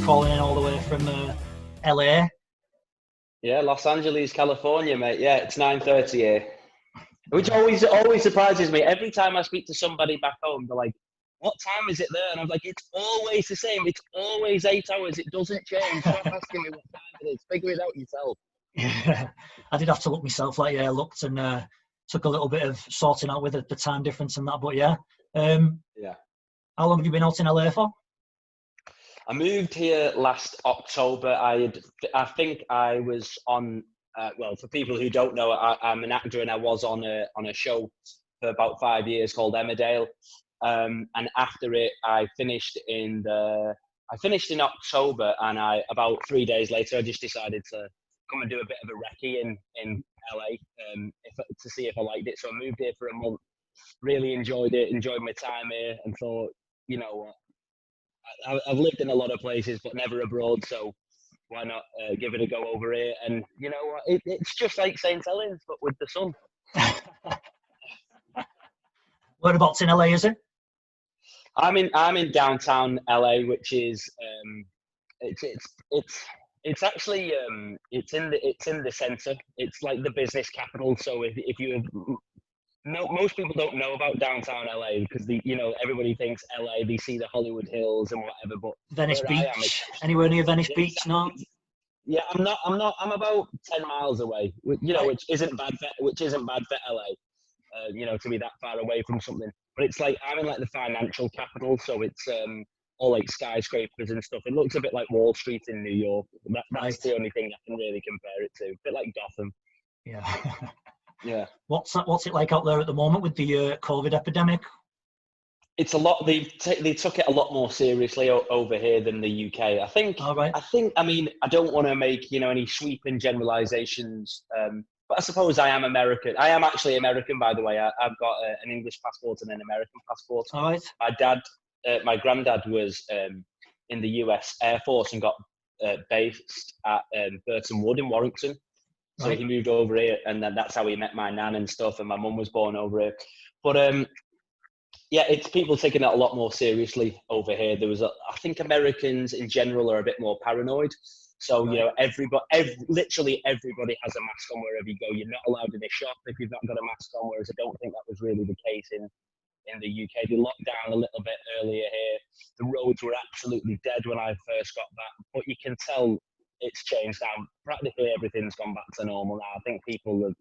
calling in all the way from LA. Yeah, Los Angeles, California, mate. Yeah, it's 9:30 here, which always surprises me. Every time I speak to somebody back home, they're like, "What time is it there?" And I'm like, "It's always the same. It's always 8 hours. It doesn't change. Stop asking me what time it is. Figure it out yourself." Yeah, I did have to look myself. I looked and took a little bit of sorting out with the time difference and that. But yeah. Yeah. How long have you been out in LA for? I moved here last October. I think I was on. Well, for people who don't know, I'm an actor, and I was on a show for about 5 years called Emmerdale. And after it, I finished in October, and about 3 days later, I just decided to come and do a bit of a recce in LA, to see if I liked it. So I moved here for a month. Really enjoyed it. Enjoyed my time here, and thought, you know what. I've lived in a lot of places, but never abroad. So why not give it a go over here? And you know what? It's just like St. Helens, but with the sun. Whereabouts in LA is it? I'm in downtown LA, which is it's actually it's in the center. It's like the business capital. So if you no, most people don't know about downtown LA because everybody thinks LA. They see the Hollywood Hills and whatever, but Venice where Beach. I am, Anywhere near Venice yeah, Beach? No. Yeah, I'm not. I'm about 10 miles away. Right. Which isn't bad for LA. To be that far away from something. But it's like I'm in like the financial capital, so it's all like skyscrapers and stuff. It looks a bit like Wall Street in New York. That's Right. the only thing I can really compare it to. A bit like Gotham. Yeah. Yeah. What's it like out there at the moment with the COVID epidemic? It's a lot. They took it a lot more seriously over here than the UK. I think. All right. I mean, I don't want to make any sweeping generalizations. But I suppose I am American. I am actually American, by the way. I've got an English passport and an American passport. All right. My granddad was in the US Air Force and got based at Burton Wood in Warrington. So Right. he moved over here, and then that's how he met my nan and stuff. And my mum was born over here. But yeah, it's people taking it a lot more seriously over here. I think Americans in general are a bit more paranoid. So, Right. literally everybody has a mask on wherever you go. You're not allowed in a shop if you've not got a mask on, whereas I don't think that was really the case in the UK. They locked down a little bit earlier here. The roads were absolutely dead when I first got back, but you can tell it's changed now. Practically everything's gone back to normal now. I think people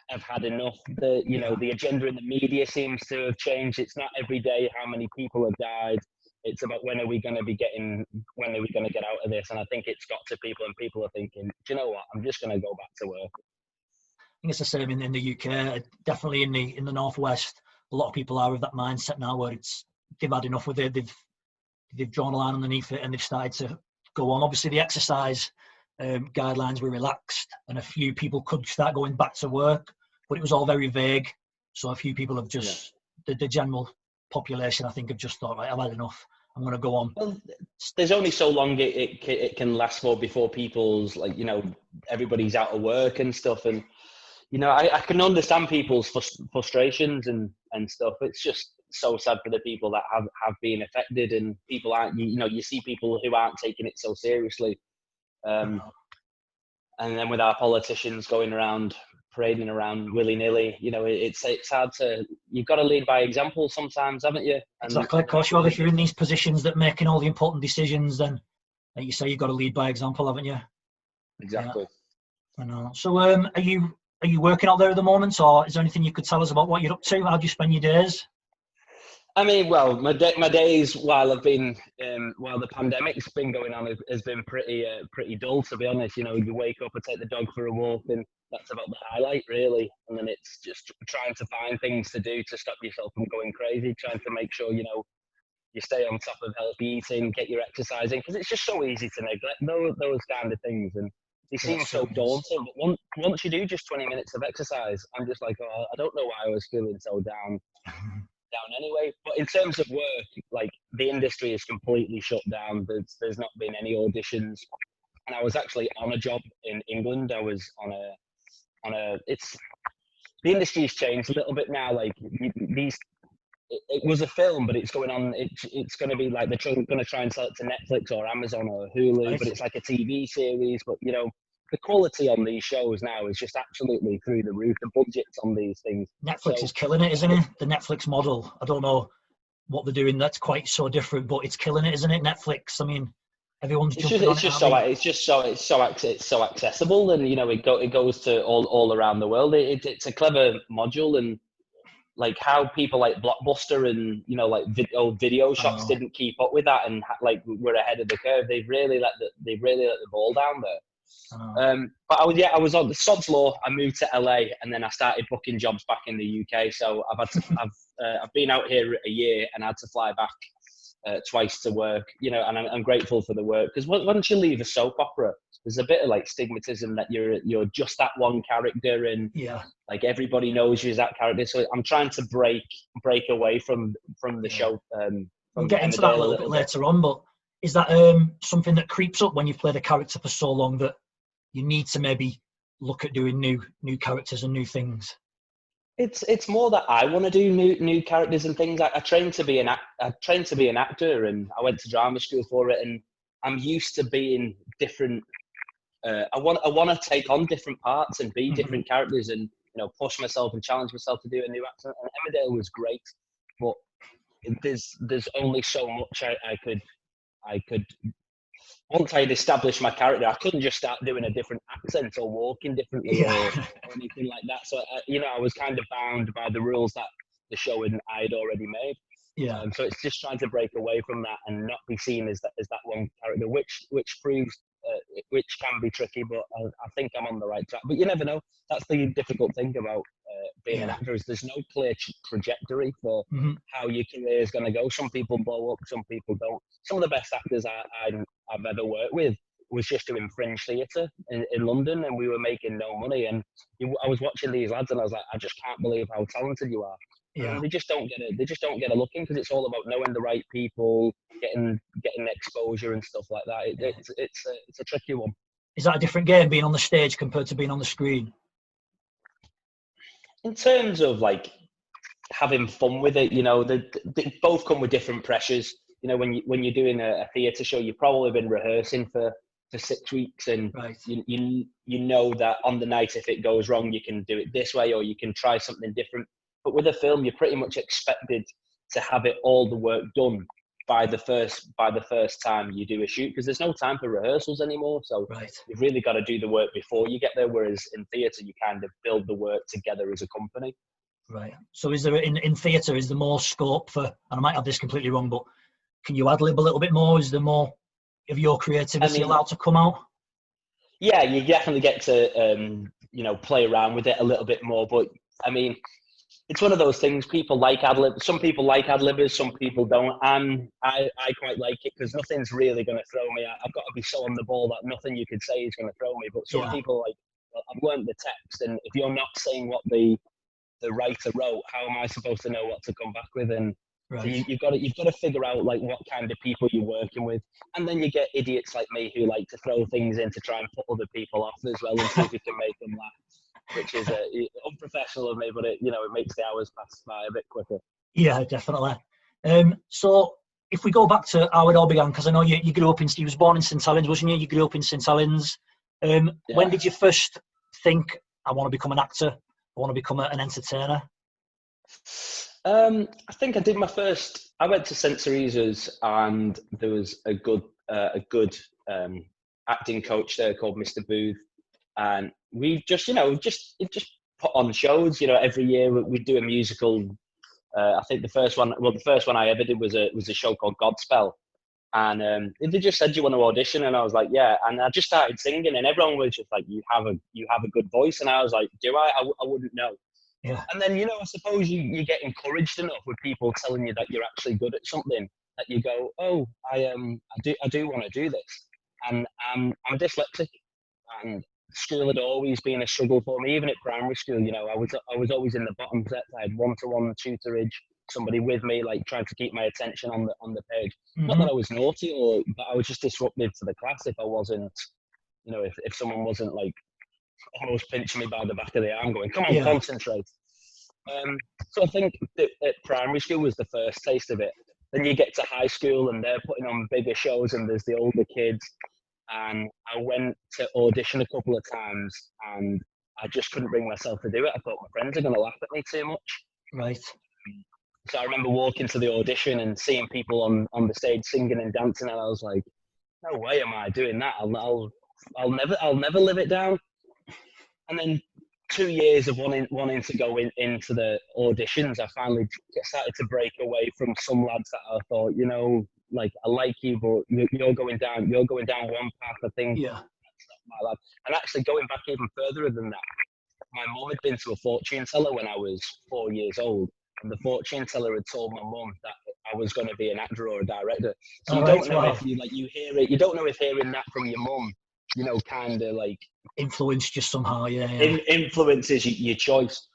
have had enough. The agenda in the media seems to have changed. It's not every day how many people have died. It's about when are we going to get out of this? And I think it's got to people, and people are thinking, do you know what? I'm just going to go back to work. I think it's the same in the UK. Definitely in the northwest, a lot of people are of that mindset now where they've had enough with it. They've drawn a line underneath it and they've started to go on. Obviously, the exercise guidelines were relaxed, and a few people could start going back to work, but it was all very vague. So a few people have just the general population, I think, have just thought, right, I've had enough. I'm going to go on. Well, there's only so long it can last for before people's everybody's out of work and stuff, and I can understand people's frustrations and stuff. It's just so sad for the people that have been affected, and people aren't. You see people who aren't taking it so seriously, and then with our politicians going around parading around willy-nilly, it's hard to. You've got to lead by example sometimes, haven't you? Exactly. Of course, if you're in these positions that making all the important decisions, then like you say, you've got to lead by example, haven't you? Exactly. Yeah. I know. So, are you working out there at the moment, or is there anything you could tell us about what you're up to? How do you spend your days? I mean, well, my days while the pandemic's been going on has been pretty dull, to be honest. You wake up and take the dog for a walk, and that's about the highlight, really. And then it's just trying to find things to do to stop yourself from going crazy, trying to make sure you stay on top of healthy eating, get your exercising, because it's just so easy to neglect those kind of things, and they seem so daunting. But once you do just 20 minutes of exercise, I'm just like, oh, I don't know why I was feeling so down anyway. But in terms of work, like the industry is completely shut down. There's not been any auditions, and I was actually on a job in England. I was on a the industry's changed a little bit now. Like these it was a film, but it's going on. It's going to be like they're going to try and sell it to Netflix or Amazon or Hulu, Right. but it's like a TV series. But you know, the quality on these shows now is just absolutely through the roof. The budgets on these things. Netflix is killing it, isn't it? The Netflix model. I don't know what they're doing that's quite so different, but it's killing it, isn't it? Netflix. I mean, everyone's jumping on it. It's so accessible, and you know, it goes to all around the world. It's a clever module, and like how people like Blockbuster and you know like old video shops didn't keep up with that, and like we're ahead of the curve. They've really let the ball down there. But I was on the sod's law. I moved to LA, and then I started booking jobs back in the UK. So I've been out here a year, and I had to fly back twice to work. You know, and I'm grateful for the work, because once you leave a soap opera, there's a bit of like stigmatism that you're just that one character, and like everybody knows you as that character. So I'm trying to break away from the show. We'll get into that a little bit later on, but is that something that creeps up when you've played a character for so long that you need to maybe look at doing new characters and new things? It's more that I want to do new characters and things. I trained to be an actor, and I went to drama school for it, and I'm used to being different. I want to take on different parts and be different characters, and you know, push myself and challenge myself to do a new accent. And Emmerdale was great, but there's only so much I could. Once I had established my character, I couldn't just start doing a different accent or walking differently or anything like that. So you know, I was kind of bound by the rules that the show and I had already made. So it's just trying to break away from that and not be seen as that one character, which proves which can be tricky, but I think I'm on the right track. But you never know. That's the difficult thing about being an actor, is there's no clear trajectory for how your career is going to go. Some people blow up, some people don't. Some of the best actors I've ever worked with was just doing fringe theatre in London, and we were making no money. And I was watching these lads, and I was like, I just can't believe how talented you are. And they just don't get a look in, because it's all about knowing the right people, getting exposure and stuff like that. It's a tricky one. Is that a different game, being on the stage compared to being on the screen? In terms of like having fun with it, you know, they both come with different pressures. You know, when you're doing a theatre show, you've probably been rehearsing for 6 weeks, and you know that on the night, if it goes wrong, you can do it this way, or you can try something different. But with a film, you're pretty much expected to have all the work done by the first time you do a shoot, because there's no time for rehearsals anymore. So you've really got to do the work before you get there. Whereas in theatre, you kind of build the work together as a company. Right. So is there in theatre, is there more scope for? And I might have this completely wrong, but can you ad lib a little bit more? Is there more of your creativity allowed to come out? Yeah, you definitely get to play around with it a little bit more. But I mean, it's one of those things. People like ad lib. Some people like ad libbers, some people don't, and I quite like it, because nothing's really going to throw me. I've got to be so on the ball that nothing you could say is going to throw me. But some people like, well, I've learned the text, and if you're not saying what the writer wrote, how am I supposed to know what to come back with? And so you've got to figure out like what kind of people you're working with, and then you get idiots like me who like to throw things in to try and put other people off as well, and see if you can make them laugh, which is unprofessional of me, but it makes the hours pass by a bit quicker. Yeah, definitely. So if we go back to how it all began, because I know you grew up you was born in St Helens, wasn't you? You grew up in St Helens. When did you first think, I want to become an actor, I want to become an entertainer? I think I did I went to St Teresa's, and there was a good acting coach there called Mr. Booth, and we just put on shows. You know, every year we'd do a musical. I think the first one I ever did was a show called Godspell, and they just said, "Do you want to audition?" And I was like, "Yeah." And I just started singing, and everyone was just like, "You have a good voice," and I was like, "Do I? I wouldn't know." Yeah. And then, I suppose you get encouraged enough with people telling you that you're actually good at something, that you go, "Oh, I do want to do this." And I'm dyslexic, and school had always been a struggle for me. Even at primary school, I was always in the bottom set. I had one-to-one tutorage, somebody with me, like trying to keep my attention on the page. Not that I was naughty, but I was just disruptive to the class if I wasn't, if someone wasn't like almost pinching me by the back of the arm, going, "Come on, concentrate." So I think that at primary school was the first taste of it. Then you get to high school and they're putting on bigger shows and there's the older kids. And I went to audition a couple of times and I just couldn't bring myself to do it. I thought my friends are going to laugh at me too much. Right. So I remember walking to the audition and seeing people on the stage singing and dancing, and I was like, "No way am I doing that! I'll never live it down." And then 2 years of wanting to go into the auditions, I finally started to break away from some lads that I thought, like I like you, but you're going down one path. I think Yeah. that's not my lad. And actually, going back even further than that, my mum had been to a fortune teller when I was 4 years old, and the fortune teller had told my mum that I was going to be an actor or a director. So you don't know if you hear it. You don't know if hearing that from your mum, kind of like influenced you somehow. Yeah. Influences your choice.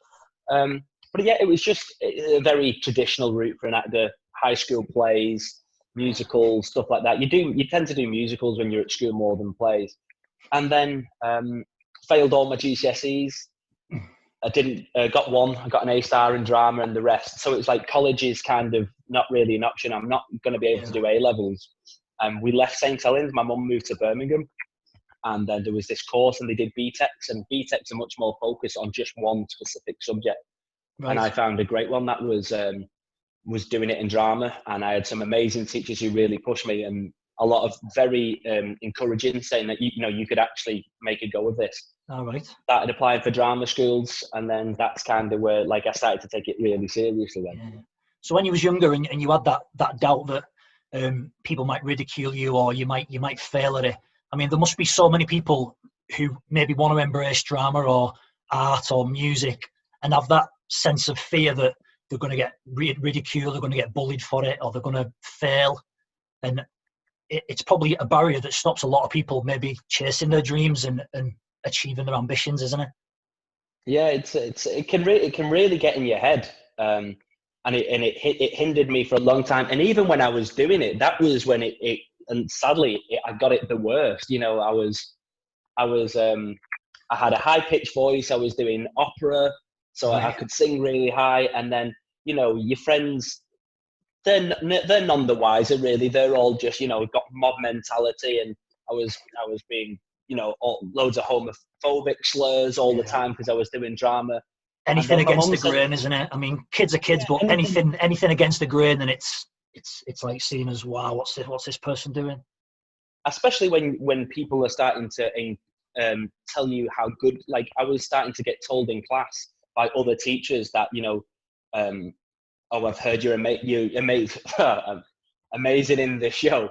But yeah, it was just a very traditional route for an actor. High school plays, musicals, stuff like that. You tend to do musicals when you're at school more than plays. And then failed all my GCSEs. I didn't got one. I got an A star in drama and the rest. So it's like college is kind of not really an option. I'm not going to be able to do A levels. We left St Helens. My mum moved to Birmingham, and then there was this course, and they did BTECs, and BTECs are much more focused on just one specific subject. Right. And I found a great one that was doing it in drama, and I had some amazing teachers who really pushed me, and a lot of very encouraging, saying that you could actually make a go of this. All right. Started applying for drama schools, and then that's kind of where I started to take it really seriously then. Yeah. So when you was younger and you had that doubt that people might ridicule you or you might fail at it, I mean, there must be so many people who maybe want to embrace drama or art or music and have that sense of fear that they're going to get ridiculed, they're going to get bullied for it, or they're going to fail. And it's probably a barrier that stops a lot of people maybe chasing their dreams and achieving their ambitions, isn't it? Yeah, it can really get in your head, and it hindered me for a long time. And even when I was doing it, that was when it and sadly I got it the worst. I had a high pitched voice. I was doing opera, so I could sing really high. And then your friends, they're none the wiser really. They're all just got mob mentality, and I was being loads of homophobic slurs all the time because I was doing drama. Anything against the grain, isn't it? I mean, kids are kids, but anything against the grain, then it's like seen as, wow, what's this person doing? Especially when people are starting to tell you how good. Like I was starting to get told in class by other teachers that I've heard you're amazing in this show.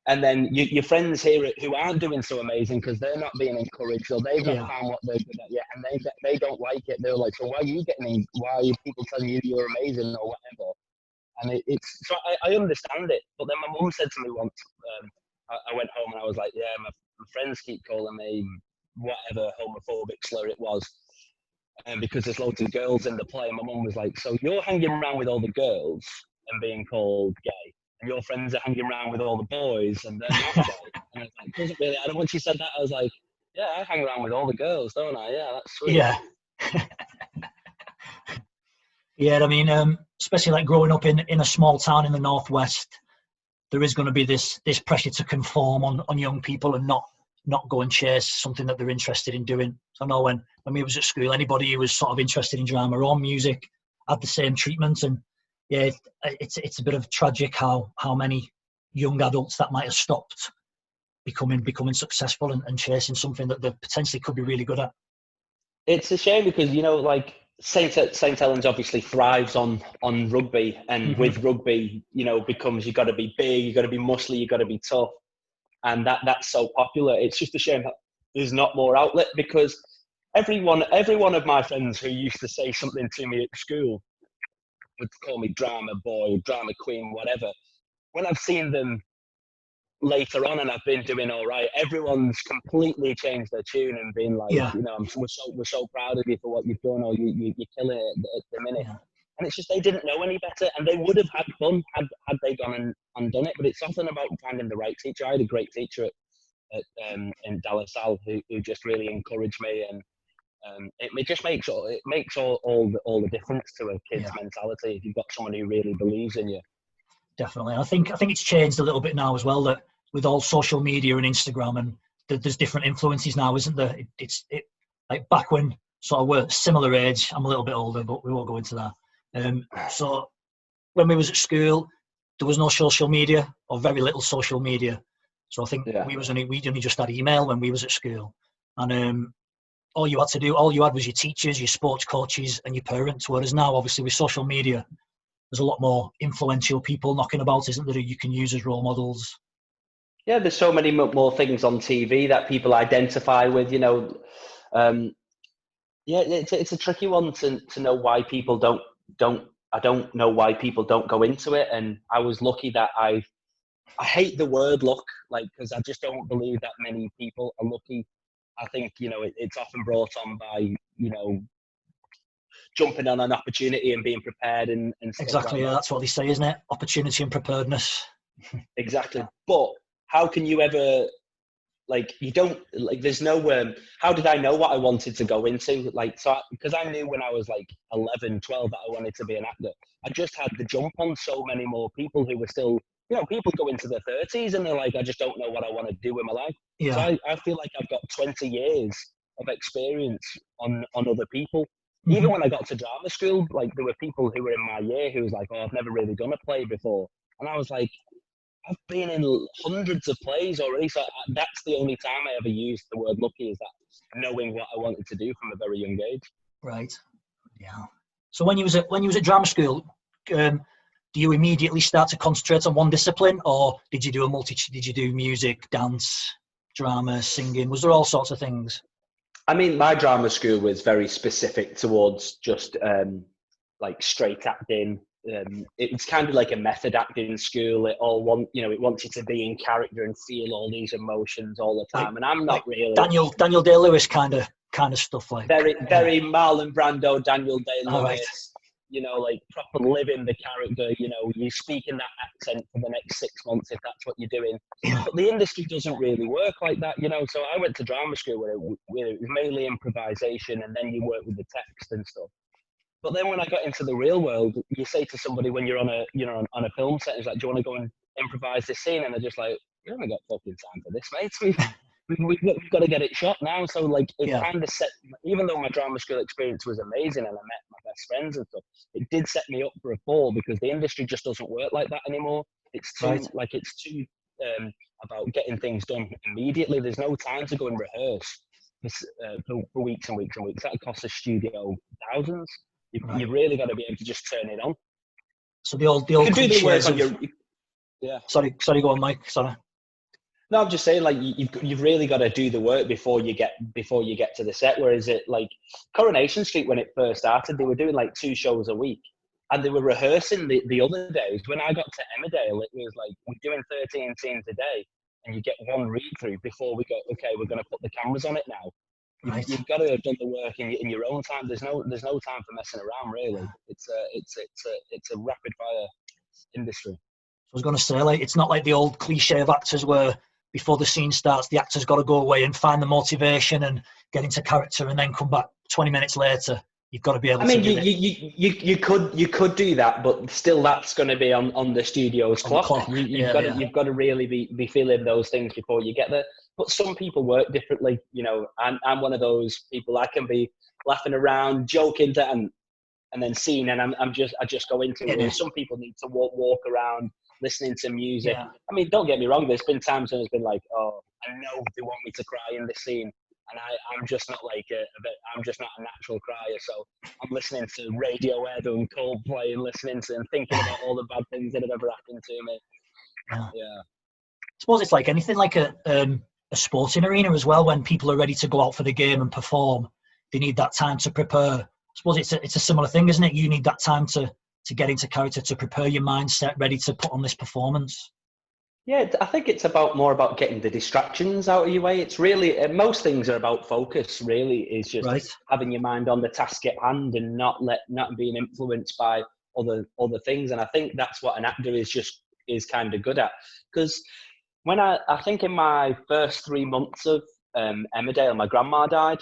And then your friends hear it who aren't doing so amazing because they're not being encouraged or they've not found what they're good at yet, and they don't like it. They're like, so why are you people telling you you're amazing or whatever? And so I understand it. But then my mum said to me once, I went home and I was like, yeah, my friends keep calling me whatever homophobic slur it was, and because there's loads of girls in the play. My mum was like, so you're hanging around with all the girls and being called gay, and your friends are hanging around with all the boys and they're not gay. And I was like, doesn't really. And when she said that, I was like, yeah, I hang around with all the girls, don't I? Yeah, that's sweet. Yeah. Yeah, I mean, especially like growing up in a small town in the northwest, there is going to be this pressure to conform on young people and not go and chase something that they're interested in doing. So I know when we was at school, anybody who was sort of interested in drama or music had the same treatment. And yeah, it's a bit of tragic how many young adults that might have stopped becoming successful and chasing something that they potentially could be really good at. It's a shame because St Helens obviously thrives on rugby, and with rugby, becomes you've got to be big, you've got to be muscly, you've got to be tough, and that's so popular. It's just a shame that there's not more outlet, because every one of my friends who used to say something to me at school would call me drama boy, drama queen, whatever. When I've seen them later on and I've been doing all right, everyone's completely changed their tune and been like, we're so proud of you for what you've done, or you're killing it at the minute. Yeah. And it's just they didn't know any better, and they would have had fun had they gone and done it. But it's often about finding the right teacher. I had a great teacher in De La Salle who just really encouraged me, and It just makes all the difference to a kid's mentality if you've got someone who really believes in you. Definitely. I think it's changed a little bit now as well, that with all social media and Instagram, and there's different influences now, isn't there? It's like back when sort of we're similar age. I'm a little bit older, but we won't go into that. So when we was at school, there was no social media or very little social media. So I think we only just had email when we was at school, and all you had was your teachers, your sports coaches, and your parents. Whereas now, obviously, with social media, there's a lot more influential people knocking about, isn't there, you can use as role models? Yeah, there's so many more things on TV that people identify with. It's a tricky one to know why people don't. I don't know why people don't go into it, and I was lucky that I hate the word luck, like, because I just don't believe that many people are lucky. I think, it's often brought on by, jumping on an opportunity and being prepared and stuff exactly. like that. That's what they say, isn't it? Opportunity and preparedness. Exactly. But how can you ever, there's no, how did I know what I wanted to go into? Because I knew when I was 11, 12 that I wanted to be an actor. I just had the jump on so many more people who were still, people go into their 30s and they're like, I just don't know what I want to do with my life. Yeah. So I feel like I've got 20 years of experience on other people. Mm-hmm. Even when I got to drama school, there were people who were in my year who was like, oh, I've never really done a play before. And I was like, I've been in hundreds of plays already. So that's the only time I ever used the word lucky, is that knowing what I wanted to do from a very young age. Right. Yeah. So when you was at drama school, do you immediately start to concentrate on one discipline, or did you do music, dance, drama, singing? Was there all sorts of things? I mean, my drama school was very specific towards just straight acting. It's kind of like a method acting school. It wants you to be in character and feel all these emotions all the time. And I'm not really Daniel Day-Lewis kind of stuff, very Marlon Brando, Daniel Day-Lewis. Right. Proper living the character. You speak in that accent for the next 6 months if that's what you're doing. Yeah. But the industry doesn't really work like that. So I went to drama school where it was mainly improvisation, and then you work with the text and stuff. But then when I got into the real world, you say to somebody when you're on a film set, it's like, do you want to go and improvise this scene? And they're just like, we haven't got fucking time for this, mate. We've got to get it shot now. So kind of set, even though my drama school experience was amazing and I met my best friends and stuff, it did set me up for a fall, because the industry just doesn't work like that anymore. It's too about getting things done immediately. There's no time to go and rehearse for weeks and weeks and weeks. That costs a studio thousands. You've really got to be able to just turn it on. So the old cliches of... Yeah. Sorry, go on, Mike. Sorry. No, I'm just saying, you've really got to do the work before you get to the set. Whereas Coronation Street, when it first started, they were doing 2 shows a week, and they were rehearsing the other days. When I got to Emmerdale, it was we're doing 13 scenes a day, and you get one read through before we go. Okay, we're going to put the cameras on it now. Right. You've got to have done the work in your own time. There's no time for messing around, really. It's a rapid fire industry. I was going to say, it's not like the old cliche of actors where before the scene starts, the actor's got to go away and find the motivation and get into character, and then come back 20 minutes later. You've got to be able to. I mean, you could do that, but still, that's going to be on the studio's clock. You've got to really be feeling those things before you get there. But some people work differently. I'm one of those people. I can be laughing around, joking, and then scene, and I just go into it. Some people need to walk around, listening to music. Yeah. I mean, don't get me wrong. There's been times when it's been like, oh, I know they want me to cry in this scene, and I'm just not I'm just not a natural crier. So I'm listening to Radiohead and Coldplay and listening to and thinking about all the bad things that have ever happened to me. Yeah. I suppose it's like anything, like a sporting arena as well. When people are ready to go out for the game and perform, they need that time to prepare. I suppose it's a similar thing, isn't it? You need that time to get into character, to prepare your mindset, ready to put on this performance. Yeah, I think it's more about getting the distractions out of your way. It's really, most things are about focus, really, is just having your mind on the task at hand and not being influenced by other things. And I think that's what an actor is kind of good at. Because when I think in my first 3 months of Emmerdale, my grandma died.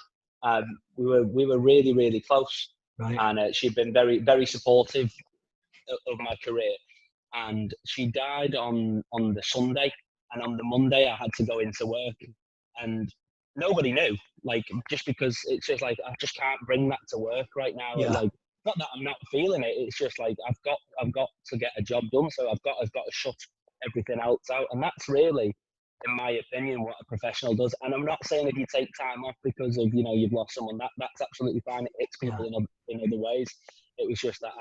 we were really, really close. Right. And she'd been very, very supportive of my career. And she died on the Sunday, and on the Monday I had to go into work, and nobody knew. Like, just because it's just like I just can't bring that to work right now. Yeah. Like, not that I'm not feeling it. It's just like I've got to get a job done, so I've got to shut everything else out, and that's really, in my opinion, what a professional does. And I'm not saying if you take time off because of you've lost someone, that's absolutely fine. It hits people in other ways. It was just that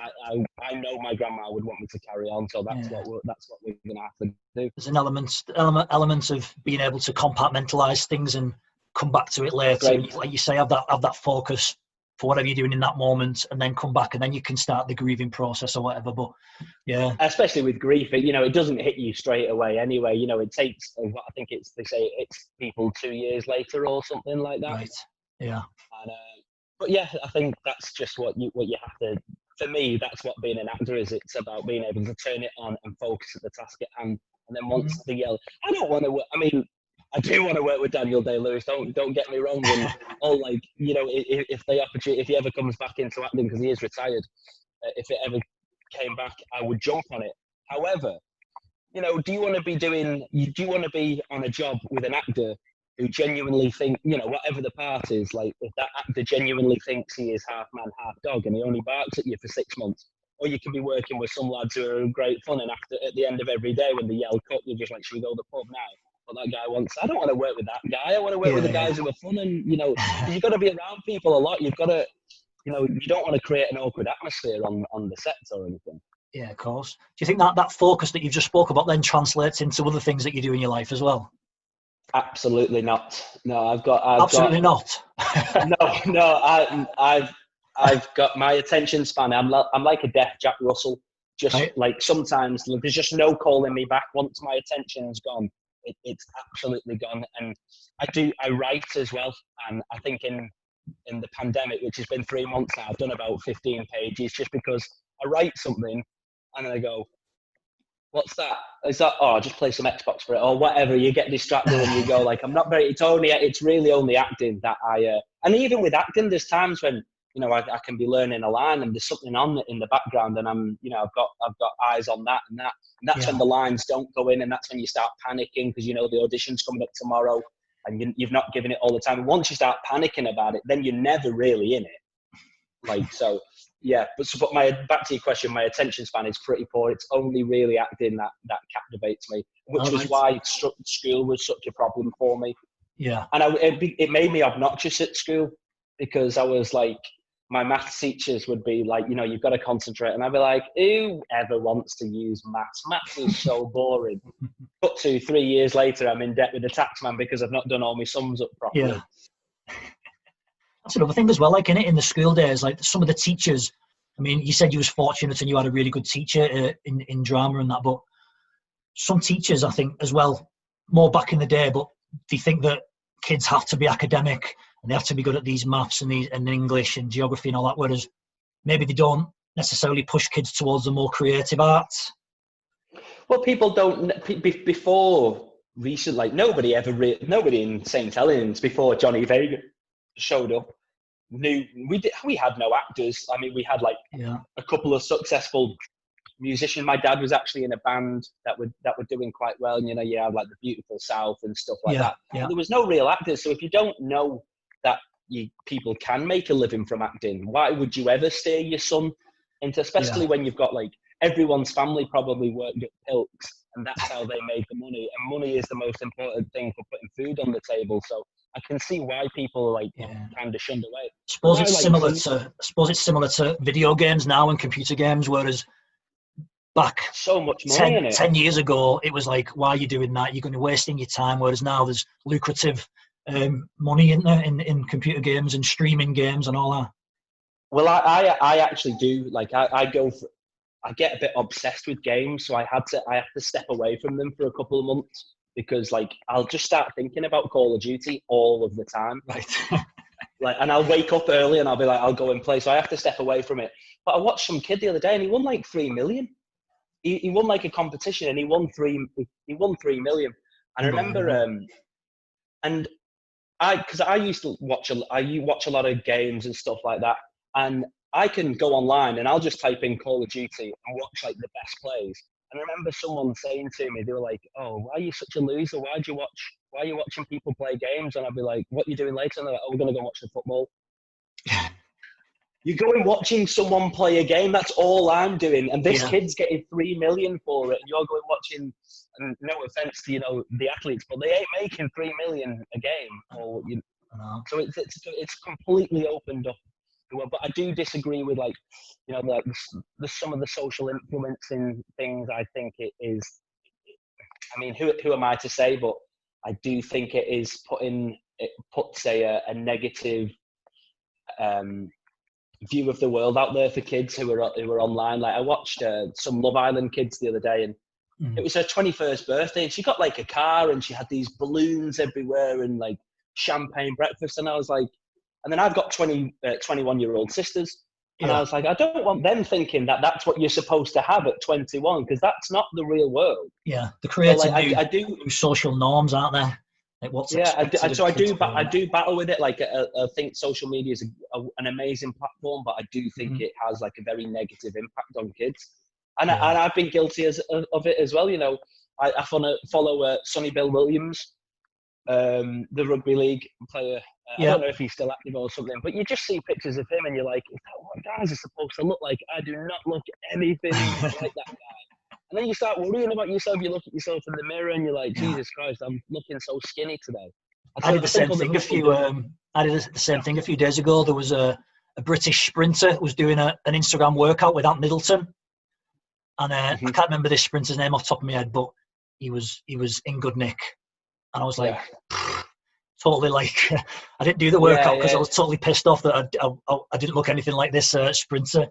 I know my grandma would want me to carry on, so that's what we're gonna have to do. There's an element of being able to compartmentalize things and come back to it later. Like you say, have that focus for whatever you're doing in that moment, and then come back, and then you can start the grieving process or whatever. But yeah, especially with grief, it doesn't hit you straight away anyway. It takes, I think they say it hits people 2 years later or something like that. Right. Yeah. And, but yeah, I think that's just what you have to. For me, that's what being an actor is. It's about being able to turn it on and focus at the task at hand. And then once the yell, I don't want to work. I mean, I do want to work with Daniel Day-Lewis. Don't get me wrong. And all if he ever comes back into acting, because he is retired, if it ever came back, I would jump on it. However, do you want to be on a job with an actor who genuinely think, whatever the part is, like if that actor genuinely thinks he is half man, half dog, and he only barks at you for 6 months, or you can be working with some lads who are great fun, and after at the end of every day when they yell cut, you're just like, should we go to the pub now? But that guy wants, I don't want to work with that guy. I want to work with the guys who are fun, and you've got to be around people a lot. You've got to, you don't want to create an awkward atmosphere on the sets or anything. Yeah, of course. Do you think that focus that you've just spoke about then translates into other things that you do in your life as well? Absolutely not. No, I've got not. No. I've got my attention span. I'm like a deaf Jack Russell. Just right. Like sometimes there's just no calling me back. Once my attention's gone, it's absolutely gone. And I write as well. And I think in the pandemic, which has been 3 months now, I've done about 15 pages just because I write something and then I go, what's that? Is that, just play some Xbox for it or whatever. You get distracted and you go like, it's really only acting that and even with acting, there's times when, I can be learning a line and there's something on in the background and I'm, I've got eyes on that and that's when the lines don't go in, and that's when you start panicking because, the audition's coming up tomorrow and you've not given it all the time. And once you start panicking about it, then you're never really in it. Like, so. Yeah, but back to your question, my attention span is pretty poor. It's only really acting that captivates me, which was why school was such a problem for me. Yeah, and it made me obnoxious at school because I was like, my maths teachers would be like, you've got to concentrate, and I'd be like, who ever wants to use maths? Maths is so boring. But 2-3 years later, I'm in debt with the tax man because I've not done all my sums up properly. Yeah. That's another thing as well, like in the school days, like some of the teachers, I mean, you said you was fortunate and you had a really good teacher in drama and that, but some teachers, I think as well, more back in the day, but they think that kids have to be academic and they have to be good at these maths and English and geography and all that, whereas maybe they don't necessarily push kids towards the more creative arts. Well, people don't, before recent, like nobody in St. Helens before Johnny Vega showed up we had no actors. I mean, we had like a couple of successful musicians. My dad was actually in a band that were doing quite well, and you have like the Beautiful South and stuff like that. But there was no real actors, so if you don't know that people can make a living from acting, why would you ever steer your son into, especially when you've got like everyone's family probably worked at Pilks and that's how they made the money, and money is the most important thing for putting food on the table. So I can see why people kind of shunned away. Suppose it's similar to video games now and computer games, whereas back so much money in it. 10 years ago, it was like, why are you doing that? You're going to be wasting your time. Whereas now there's lucrative money in there in computer games and streaming games and all that. Well, I actually do. Like I get a bit obsessed with games, so I have to step away from them for a couple of months because like I'll just start thinking about Call of Duty all of the time. Right. And I'll wake up early and I'll be like, I'll go and play. So I have to step away from it. But I watched some kid the other day and he won like 3 million. He won like a competition and he won 3 million. And I remember, and I used to watch a lot of games and stuff like that, and I can go online and I'll just type in Call of Duty and watch like the best plays. And I remember someone saying to me, they were like, "Oh, why are you such a loser? Why are you watching people play games?" And I'd be like, "What are you doing later?" And they're like, "Oh, we're gonna go watch the football." You're going watching someone play a game. That's all I'm doing, and this kid's getting 3 million for it, and you're going watching. And no offense to the athletes, but they ain't making 3 million a game. Or so it's completely opened up. But I do disagree with like the some of the social influencing things. I think it is. I mean, who am I to say? But I do think it puts a negative view of the world out there for kids who are online. Like I watched some Love Island kids the other day, and it was her 21st birthday, and she got like a car, and she had these balloons everywhere and like champagne breakfast, and I was like, and then I've got 21-year-old sisters, and I was like, I don't want them thinking that that's what you're supposed to have at 21, because that's not the real world. Yeah, the creating I do new social norms, aren't there? Like what's I do battle with it. Like I think social media is an amazing platform, but I do think it has like a very negative impact on kids. And I've been guilty of it as well. You know, I follow Sonny Bill Williams, the rugby league player. I don't know if he's still active or something, but you just see pictures of him and you're like, is that what guys are supposed to look like? I do not look anything like that guy. And then you start worrying about yourself. You look at yourself in the mirror and you're like, Jesus Christ, I'm looking so skinny today. I did the same thing a few days ago. There was a British sprinter who was doing an Instagram workout with Ant Middleton. And I can't remember this sprinter's name off the top of my head, but he was in good nick. And I was like, totally like, I didn't do the workout because I was totally pissed off that I didn't look anything like this sprinter.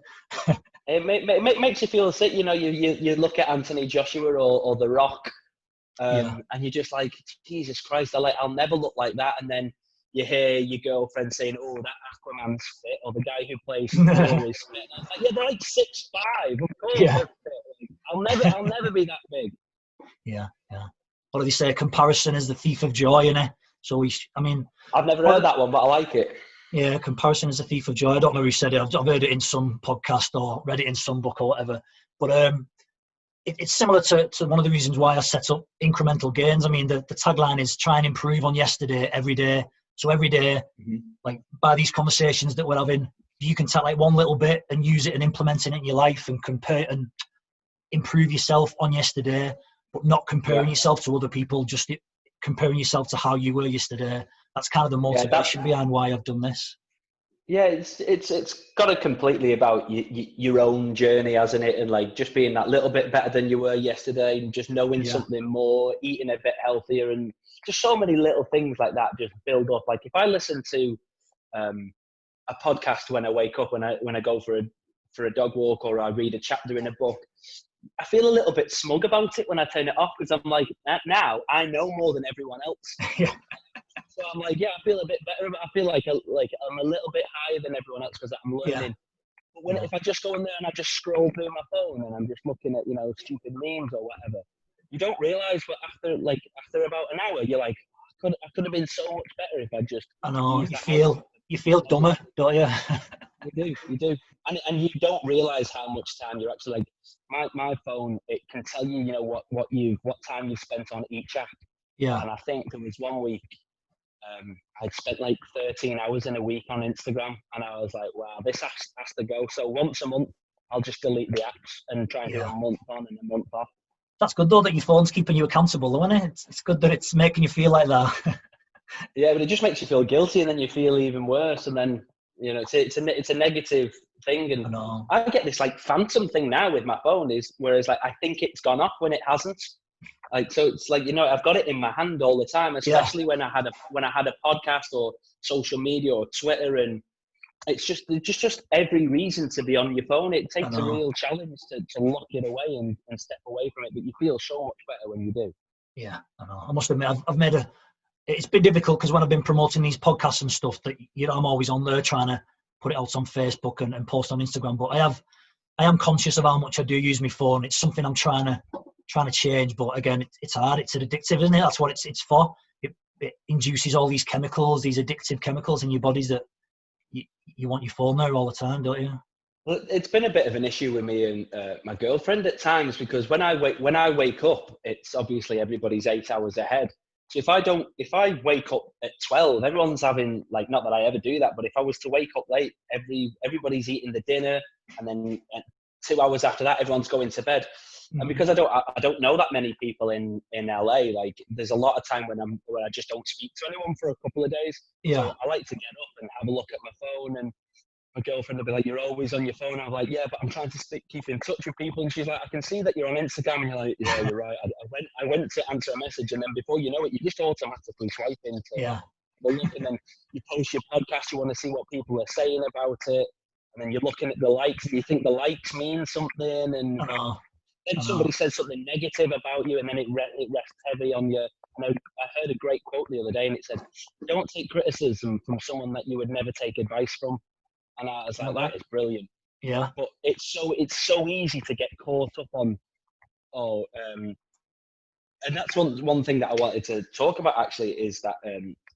It makes you feel sick. You know, you look at Anthony Joshua or The Rock, and you're just like, Jesus Christ, I'll never look like that. And then you hear your girlfriend saying, "Oh, that Aquaman's fit," or the guy who plays Thor is fit. And I was like, yeah, they're like 6'5". Of course, they're fit. Like, I'll never be that big. Yeah. What do they say? Comparison is the thief of joy, innit? So I've never heard that one, but I like it. Yeah, comparison is a thief of joy. I don't know who said it. I've heard it in some podcast or read it in some book or whatever. But it's similar to one of the reasons why I set up Incremental Gainz. I mean, the tagline is try and improve on yesterday every day. So every day, like by these conversations that we're having, you can take like one little bit and use it and implement it in your life and compare and improve yourself on yesterday, but not comparing yourself to other people, just comparing yourself to how you were yesterday. That's kind of the motivation behind why I've done this. Yeah, it's got to completely about your own journey, hasn't it? And like just being that little bit better than you were yesterday, and just knowing something more, eating a bit healthier, and just so many little things like that just build up. Like if I listen to a podcast when I wake up, when I go for a dog walk, or I read a chapter in a book, I feel a little bit smug about it when I turn it off, because I'm like, now I know more than everyone else. So I'm like, I feel a bit better. I feel like I'm a little bit higher than everyone else because I'm learning. But if I just go in there and I just scroll through my phone and I'm just looking at stupid memes or whatever, you don't realise. But after about an hour, you're like, I could have been so much better if I just. I know you feel dumber, don't you? You do, and you don't realise how much time you're actually like. My phone, it can tell you, what time you spent on each app. Yeah. And I think there was one week, I'd spent like 13 hours in a week on Instagram, and I was like, wow, this has to go. So once a month, I'll just delete the apps and try and do a month on and a month off. That's good though that your phone's keeping you accountable, though, isn't it? It's good that it's making you feel like that. Yeah, but it just makes you feel guilty, and then you feel even worse, and then it's a negative thing. And I get this like phantom thing now with my phone, whereas like I think it's gone off when it hasn't. Like, so it's like, I've got it in my hand all the time, especially when I had a podcast or social media or Twitter, and it's just every reason to be on your phone. It takes a real challenge to lock it away and step away from it, but you feel so much better when you do. Yeah, I know. I must admit, it's been difficult because when I've been promoting these podcasts and stuff, that I'm always on there trying to put it out on Facebook and post on Instagram. But I am conscious of how much I do use my phone. It's something I'm trying to change, but again, it's hard. It's addictive, isn't it? That's what it's for. it induces all these chemicals, these addictive chemicals in your bodies that you want your phone there all the time, don't you? Well, it's been a bit of an issue with me and my girlfriend at times, because when I wake up, it's obviously everybody's 8 hours ahead. So if I wake up at 12, everyone's having, like, not that I ever do that, but if I was to wake up late, everybody's eating the dinner, and then 2 hours after that, everyone's going to bed. And because I don't know that many people in LA, like, there's a lot of time when I just don't speak to anyone for a couple of days. Yeah. So I like to get up and have a look at my phone, and my girlfriend will be like, "You're always on your phone." I'm like, "Yeah, but I'm trying to keep in touch with people." And she's like, "I can see that you're on Instagram." And you're like, "Yeah, you're right. I went to answer a message, and then before you know it, you just automatically swipe into the look, and then you post your podcast. You want to see what people are saying about it, and then you're looking at the likes, and you think the likes mean something, and then somebody says something negative about you, and then it rests heavy on you. And I heard a great quote the other day, and it said, "Don't take criticism from someone that you would never take advice from." And I was like, that is brilliant. Yeah. But it's so easy to get caught up on, and that's one thing that I wanted to talk about actually, is that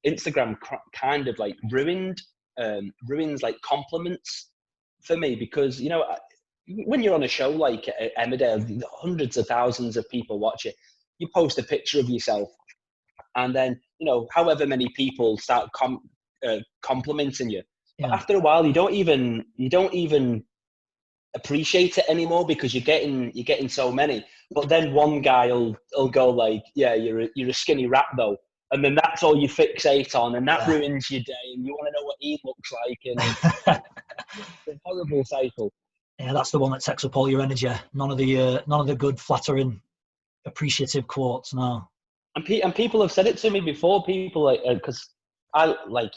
Instagram kind of like ruins like compliments for me, because, you know, when you're on a show like Emmerdale, hundreds of thousands of people watch it. You post a picture of yourself, and then, you know, however many people start complimenting you. But after a while, you don't even appreciate it anymore, because you're getting so many. But then one guy will go like, "Yeah, you're a skinny rat though," and then that's all you fixate on, and that ruins your day. And you want to know what he looks like, and it's a horrible cycle. Yeah, that's the one that takes up all your energy. None of the good, flattering, appreciative quotes. No. And people have said it to me before. People like, because I like,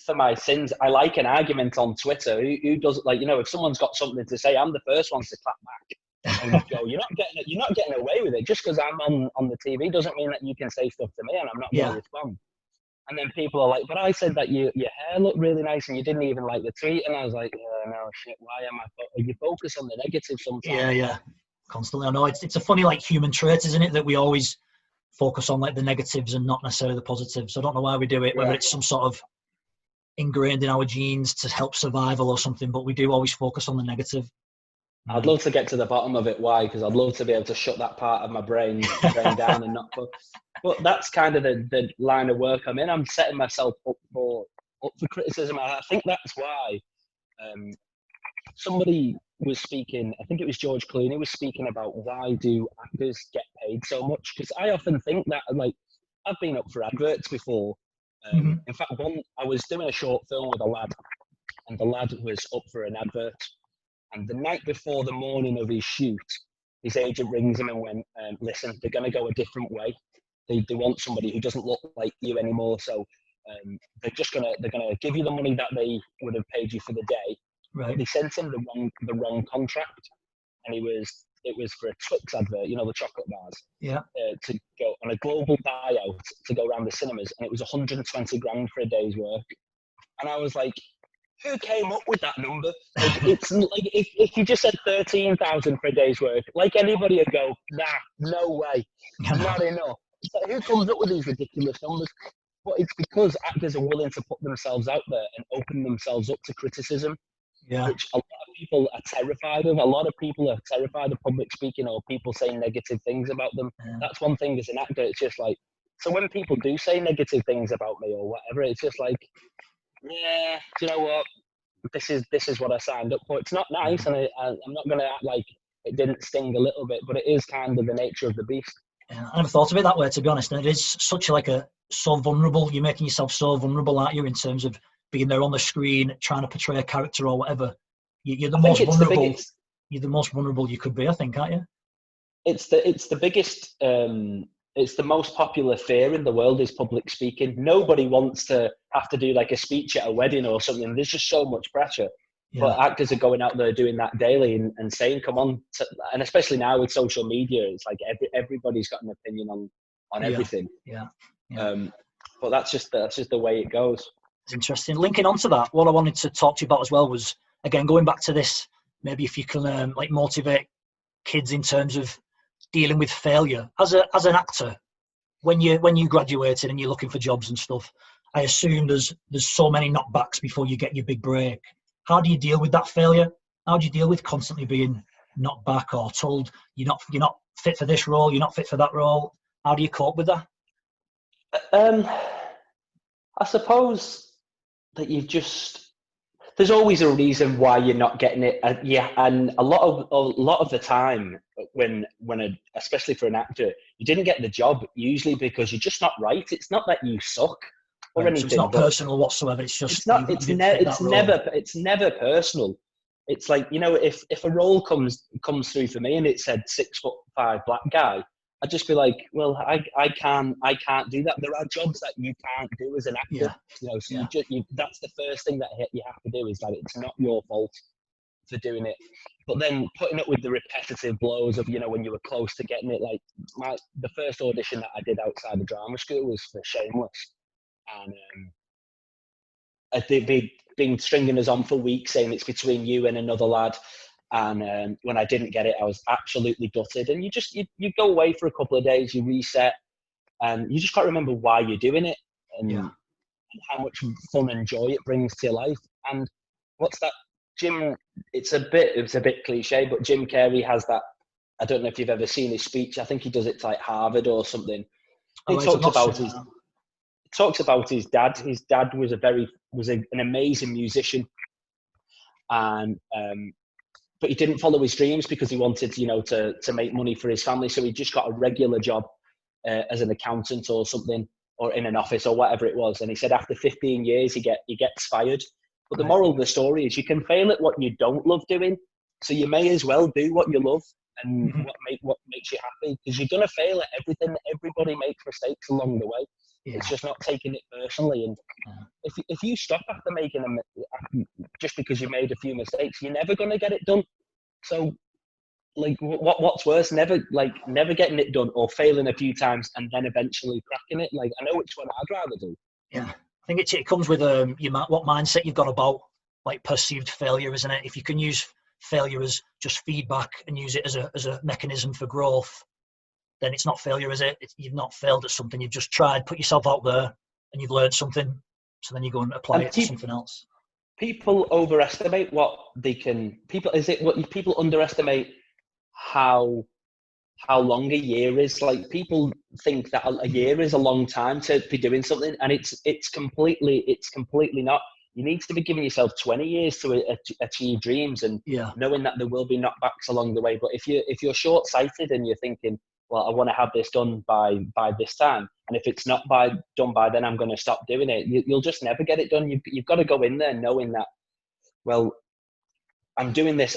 for my sins, I like an argument on Twitter. Who doesn't, like, you know, if someone's got something to say, I'm the first one to clap back and go, you're not getting away with it. Just because I'm on the TV doesn't mean that you can say stuff to me and I'm not going to respond. And then people are like, "But I said that your hair looked really nice and you didn't even like the tweet." And I was like, "No, shit, why am I? You focus on the negative sometimes." Yeah, constantly. I know it's a funny, like, human trait, isn't it, that we always focus on, like, the negatives and not necessarily the positives. I don't know why we do it, whether it's some sort of ingrained in our genes to help survival or something, but we do always focus on the negative. I'd love to get to the bottom of it. Why? Because I'd love to be able to shut that part of my brain down and not focus. But that's kind of the line of work I'm in. I'm setting myself up for criticism. I think that's why somebody was speaking, I think it was George Clooney was speaking about, why do actors get paid so much? Because I often think that, like, I've been up for adverts before. In fact, I was doing a short film with a lad, and the lad was up for an advert. And the night before the morning of his shoot, his agent rings him and went, "Listen, they're going to go a different way. They want somebody who doesn't look like you anymore. So they're gonna give you the money that they would have paid you for the day." Right. They sent him the wrong contract, and it was for a Twix advert, you know, the chocolate bars. Yeah. To go on a global buyout to go around the cinemas, and it was 120 grand for a day's work. And I was like, who came up with that number? Like, it's like, if you just said 13,000 for a day's work, like, anybody would go, "Nah, no way, not enough." It's like, who comes up with these ridiculous numbers? But it's because actors are willing to put themselves out there and open themselves up to criticism, which a lot of people are terrified of. A lot of people are terrified of public speaking or people saying negative things about them. That's one thing as an actor. It's just like, so when people do say negative things about me or whatever, it's just like, yeah, do you know what? This is what I signed up for. It's not nice, and I'm not going to act like it didn't sting a little bit, but it is kind of the nature of the beast. Yeah, I never thought of it that way, to be honest. And it is such so vulnerable. You're making yourself so vulnerable, aren't you, in terms of being there on the screen, trying to portray a character or whatever. You're the most vulnerable. You're the most vulnerable you could be, I think, aren't you? It's the biggest. It's the most popular fear in the world is public speaking. Nobody wants to have to do like a speech at a wedding or something. There's just so much pressure. But actors are going out there doing that daily and saying, "Come on!" And especially now with social media, it's like everybody's got an opinion on everything. But that's just the way it goes. It's interesting. Linking onto that, what I wanted to talk to you about as well was, again, going back to this. Maybe if you can like motivate kids in terms of dealing with failure as an actor. when you graduated and you're looking for jobs and stuff, I assume there's so many knockbacks before you get your big break. How do you deal with that failure? How do you deal with constantly being knocked back or told you're not fit for this role, you're not fit for that role? How do you cope with that? I suppose that there's always a reason why you're not getting it. And a lot of the time when especially for an actor, you didn't get the job usually because you're just not right. It's not that you suck or anything. So it's not personal whatsoever. It's just it's never personal. It's like, if a role comes through for me and it said 6'5" black guy, I'd just be like, well, I can't do that. There are jobs that you can't do as an actor, so that's the first thing that you have to do is that it's not your fault for doing it. But then putting up with the repetitive blows of, when you were close to getting it, like the first audition that I did outside the drama school was for Shameless. And they'd been stringing us on for weeks saying it's between you and another lad. And when I didn't get it, I was absolutely gutted. And you go away for a couple of days, you reset, and you just can't remember why you're doing it and how much fun and joy it brings to your life. And what's that, Jim? It's a bit cliche, but Jim Carrey has that. I don't know if you've ever seen his speech. I think he does it to like Harvard or something. He talks about his dad. His dad was an amazing musician, and but he didn't follow his dreams because he wanted, to make money for his family. So he just got a regular job as an accountant or something, or in an office or whatever it was. And he said after 15 years, he gets fired. But the moral of the story is you can fail at what you don't love doing. So you may as well do what you love and what makes you happy, because you're going to fail at everything. Everybody makes mistakes along the way. Yeah. It's just not taking it personally. And if you stop after making them, just because you made a few mistakes, you're never going to get it done. So, like, what's worse, never getting it done or failing a few times and then eventually cracking it? Like, I know which one I'd rather do. Yeah, I think it comes with what mindset you've got about like perceived failure, isn't it? If you can use failure as just feedback and use it as a mechanism for growth, then it's not failure, is it? You've not failed at something. You've just tried, put yourself out there, and you've learned something. So then you go and apply it to something else. People overestimate what they can. People underestimate how long a year is. Like, people think that a year is a long time to be doing something, and it's completely not. You need to be giving yourself 20 years to achieve dreams, and knowing that there will be knockbacks along the way. But if you're short-sighted and you're thinking, well, I want to have this done by this time, and if it's not done by then, I'm going to stop doing it. You'll just never get it done. You've got to go in there knowing that, well, I'm doing this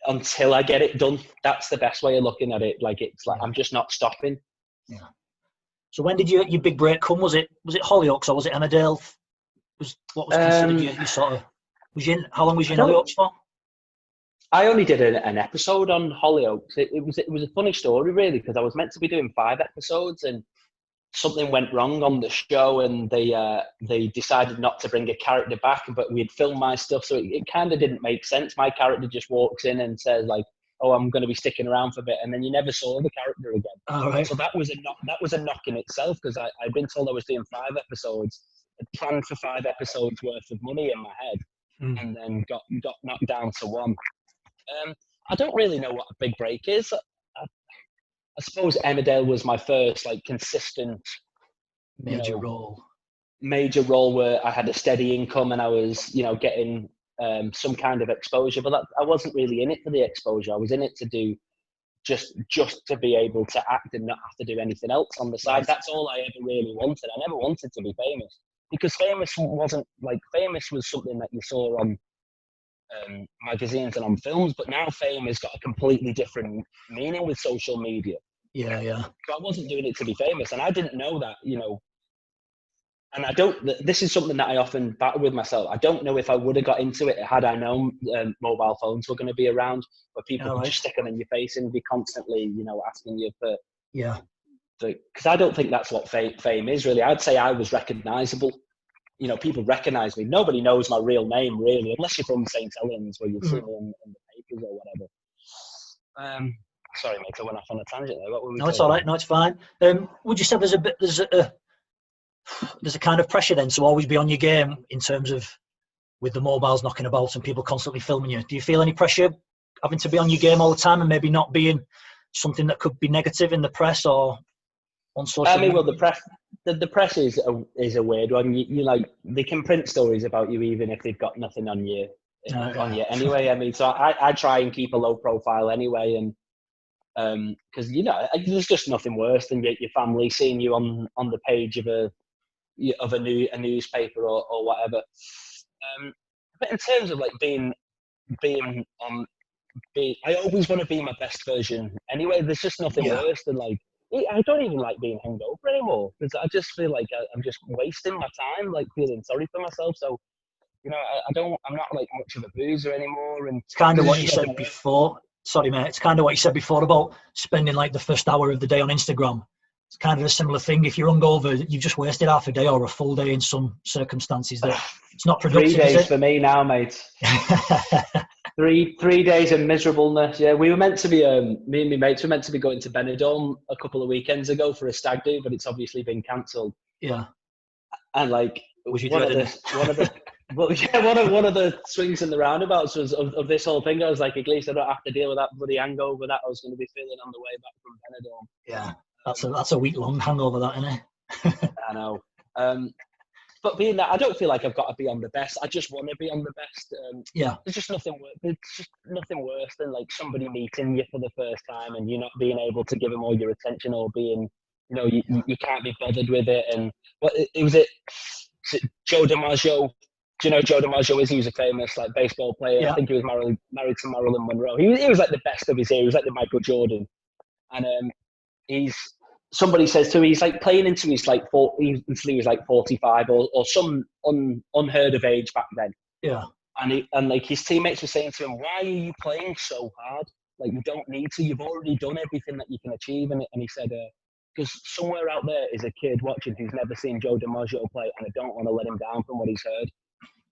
until I get it done. That's the best way of looking at it. Like, it's like I'm just not stopping. Yeah. So when did your big break come? Was it Hollyoaks or was it Emmerdale? What was considered your sort of? How long was you in Hollyoaks for? I only did an episode on Hollyoaks. It was a funny story, really, because I was meant to be doing 5 episodes, and something went wrong on the show, and they decided not to bring a character back. But we'd filmed my stuff, so it kind of didn't make sense. My character just walks in and says, like, "Oh, I'm going to be sticking around for a bit," and then you never saw the character again. Oh, right. So that was a knock in itself, because I'd been told I was doing 5 episodes, had planned for 5 episodes worth of money in my head, and then got knocked down to 1. I don't really know what a big break is. I suppose Emmerdale was my first consistent major role where I had a steady income and I was getting some kind of exposure. But I wasn't really in it for the exposure. I was in it to do just to be able to act and not have to do anything else on the side. That's all I ever really wanted. I never wanted to be famous, because famous was something that you saw on magazines and on films, but now fame has got a completely different meaning with social media. Yeah. So I wasn't doing it to be famous, and I didn't know that, and this is something that I often battle with myself. I don't know if I would have got into it had I known mobile phones were going to be around, where people could just stick them in your face and be constantly, asking you for. Yeah. Because I don't think that's what fame is, really. I'd say I was recognizable. People recognize me. Nobody knows my real name, really, unless you're from St. Helens, where you've seen me in the papers or whatever. Sorry, mate, I went off on a tangent there. What were we No, it's talking all right. No, it's fine. Would you say there's a kind of pressure then to always be on your game in terms of with the mobiles knocking about and people constantly filming you? Do you feel any pressure having to be on your game all the time and maybe not being something that could be negative in the press or on social media? well, the press is a weird one. You like, they can print stories about you even if they've got nothing on you anyway. I mean, so I try and keep a low profile anyway, and because there's just nothing worse than your family seeing you on the page of a newspaper or whatever. But in terms of like being on, I always want to be my best version anyway. There's just nothing worse than like, I don't even like being hungover anymore because I just feel like I'm just wasting my time, like feeling sorry for myself. So, I'm not like much of a boozer anymore. And it's kind of what you said before. Sorry, mate. It's kind of what you said before about spending like the first hour of the day on Instagram. It's kind of a similar thing. If you're hungover, you've just wasted half a day or a full day in some circumstances that it's not productive. 3 days for me now, mate. 3 days of miserableness. Yeah, we were meant to be, me and my mates were meant to be going to Benidorm a couple of weekends ago for a stag do, but it's obviously been cancelled. Yeah. And like, one of the swings and the roundabouts was of this whole thing. I was like, at least I don't have to deal with that bloody hangover that I was going to be feeling on the way back from Benidorm. Yeah, that's a week-long hangover, that, isn't it? I know. But being that, I don't feel like I've got to be on the best. I just want to be on the best. There's just nothing worse than like somebody meeting you for the first time and you not being able to give them all your attention, or being, you can't be bothered with it. And was it Joe DiMaggio? Do you know who Joe DiMaggio is? He was a famous like baseball player. Yeah. I think he was married to Marilyn Monroe. He was like the best of his era. He was like the Michael Jordan. And somebody says to him, he's like playing into his like he was like 45 or some unheard of age back then. Yeah. And like his teammates were saying to him, why are you playing so hard? Like, you don't need to. You've already done everything that you can achieve. And he said, because somewhere out there is a kid watching who's never seen Joe DiMaggio play, and I don't want to let him down from what he's heard.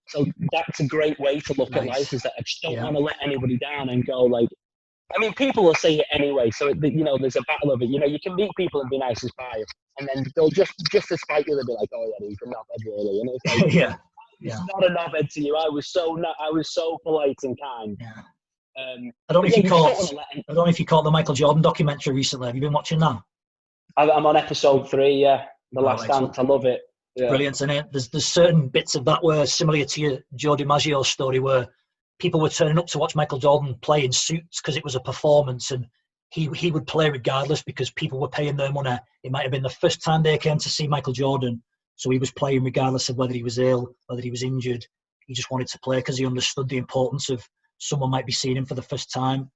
So that's a great way to look at life, is that I just don't want to let anybody down and go like, I mean, people will say it anyway. So, there's a battle of it. You can meet people and be nice as pie, and then they'll just to spite you, they'll be like, oh yeah, he's a knobhead really. And it's like, it's not a knobhead to you. I was so polite and kind. Yeah. I don't know if you caught the Michael Jordan documentary recently. Have you been watching that? I'm on episode 3. Yeah, The Last Dance. I love it. Yeah. Brilliant, isn't it? There's certain bits of that were similar to your Joe DiMaggio story, where people were turning up to watch Michael Jordan play in suits because it was a performance, and he would play regardless because people were paying their money. It might have been the first time they came to see Michael Jordan, so he was playing regardless of whether he was ill, whether he was injured. He just wanted to play because he understood the importance of someone might be seeing him for the first time.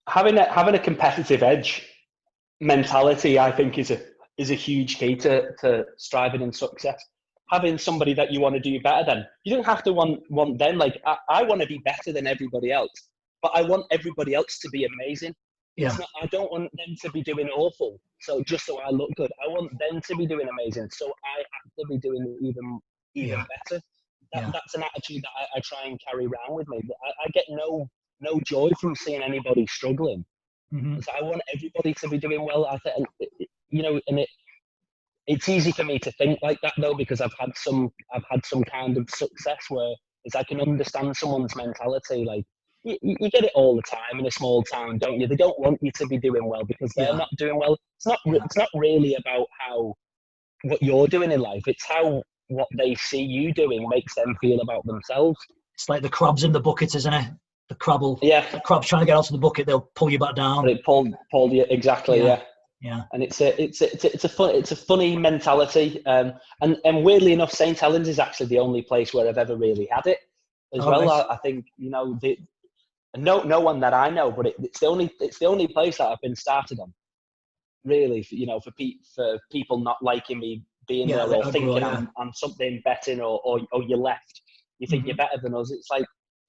Having a competitive edge mentality, I think, is a huge key to striving in success. Having somebody that you want to do better than. You don't have to want them. Like, I want to be better than everybody else, but I want everybody else to be amazing. Yeah. I don't want them to be doing awful, so just so I look good. I want them to be doing amazing, so I have to be doing even better. That's an attitude that I try and carry around with me. I get no joy from seeing anybody struggling. Mm-hmm. So I want everybody to be doing well. I think, and it's easy for me to think like that though, because I've had some kind of success where I can understand someone's mentality. Like, you get it all the time in a small town, don't you? They don't want you to be doing well because they're not doing well. It's not really about what you're doing in life. It's how what they see you doing makes them feel about themselves. It's like the crabs in the bucket, isn't it? The crab's trying to get out of the bucket, they'll pull you back down. But it pulled you exactly. Yeah. And it's a funny mentality. And weirdly enough, St. Helens is actually the only place where I've ever really had it as well. Nice. I think no one that I know, but it's the only place that I've been started on. Really, for people not liking me being there, or thinking I'm something better, or you left, you think you're better than us. It's like,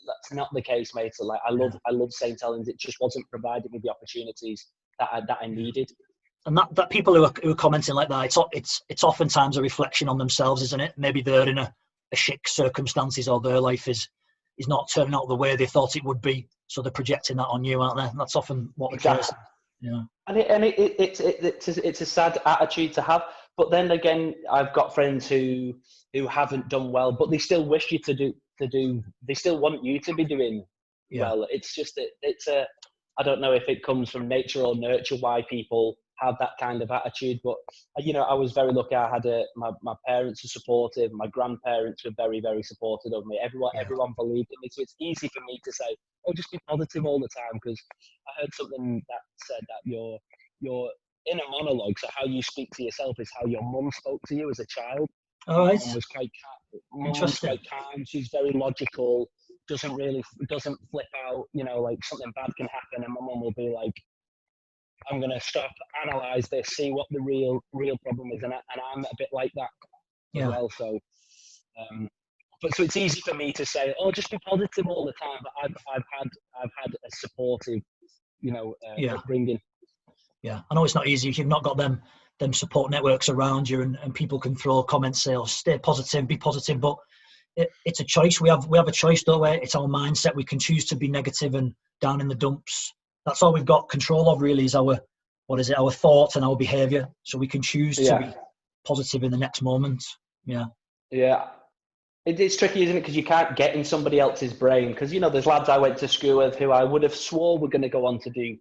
that's not the case, mate. So like, I love St. Helens. It just wasn't providing me the opportunities that I needed. And that people who are commenting like that, it's oftentimes a reflection on themselves, isn't it? Maybe they're in a shit circumstances, or their life is not turning out the way they thought it would be. so they're projecting that on you, aren't they? And that's often what the case. Yeah. And it's a sad attitude to have. But then again, I've got friends who haven't done well, but they still wish you to do. They still want you to be doing well. It's just that I don't know if it comes from nature or nurture why people have that kind of attitude. But I was very lucky. I had my parents were supportive. My grandparents were very, very supportive of me. Everyone believed in me. So it's easy for me to say, "Oh, just be positive all the time." Because I heard something that said that your inner monologue, so how you speak to yourself, is how your mum spoke to you as a child. All right. Mum was quite calm. She's very logical. Doesn't flip out. Like something bad can happen, and my mum will be like, I'm going to stop, analyze this, see what the real problem is, and I'm a bit like that as well. So, so it's easy for me to say, "Oh, just be positive all the time." But I've had a supportive, upbringing. Yeah, I know it's not easy if you've not got them support networks around you, and people can throw comments, say, "Oh, stay positive, be positive," but it's a choice. We have a choice, don't we? It's our mindset. We can choose to be negative and down in the dumps. That's all we've got control of, really, is our thoughts and our behaviour. So we can choose to be positive in the next moment. Yeah. Yeah. It's tricky, isn't it? Because you can't get in somebody else's brain. Because, there's lads I went to school with who I would have swore were going to go on to do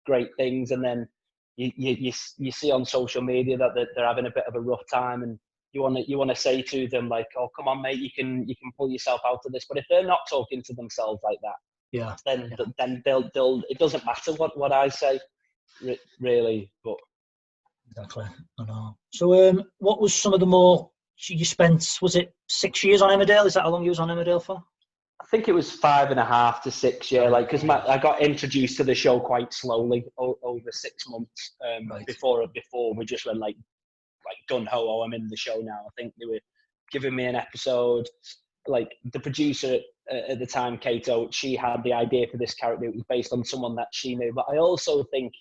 great things. And then you see on social media that they're having a bit of a rough time. And you want to say to them, like, "Oh, come on, mate, you can pull yourself out of this." But if they're not talking to themselves like that, then they'll it doesn't matter what I say, really. But exactly, I know. So what was some of the more you spent? Was it 6 years on Emmerdale? Is that how long you was on Emmerdale for? I think it was 5.5 to 6 years, because I got introduced to the show quite slowly over 6 months before we just went like gun ho. Oh, I'm in the show now. I think they were giving me an episode. Like the producer at the time, Kato, she had the idea for this character. It was based on someone that she knew. But I also think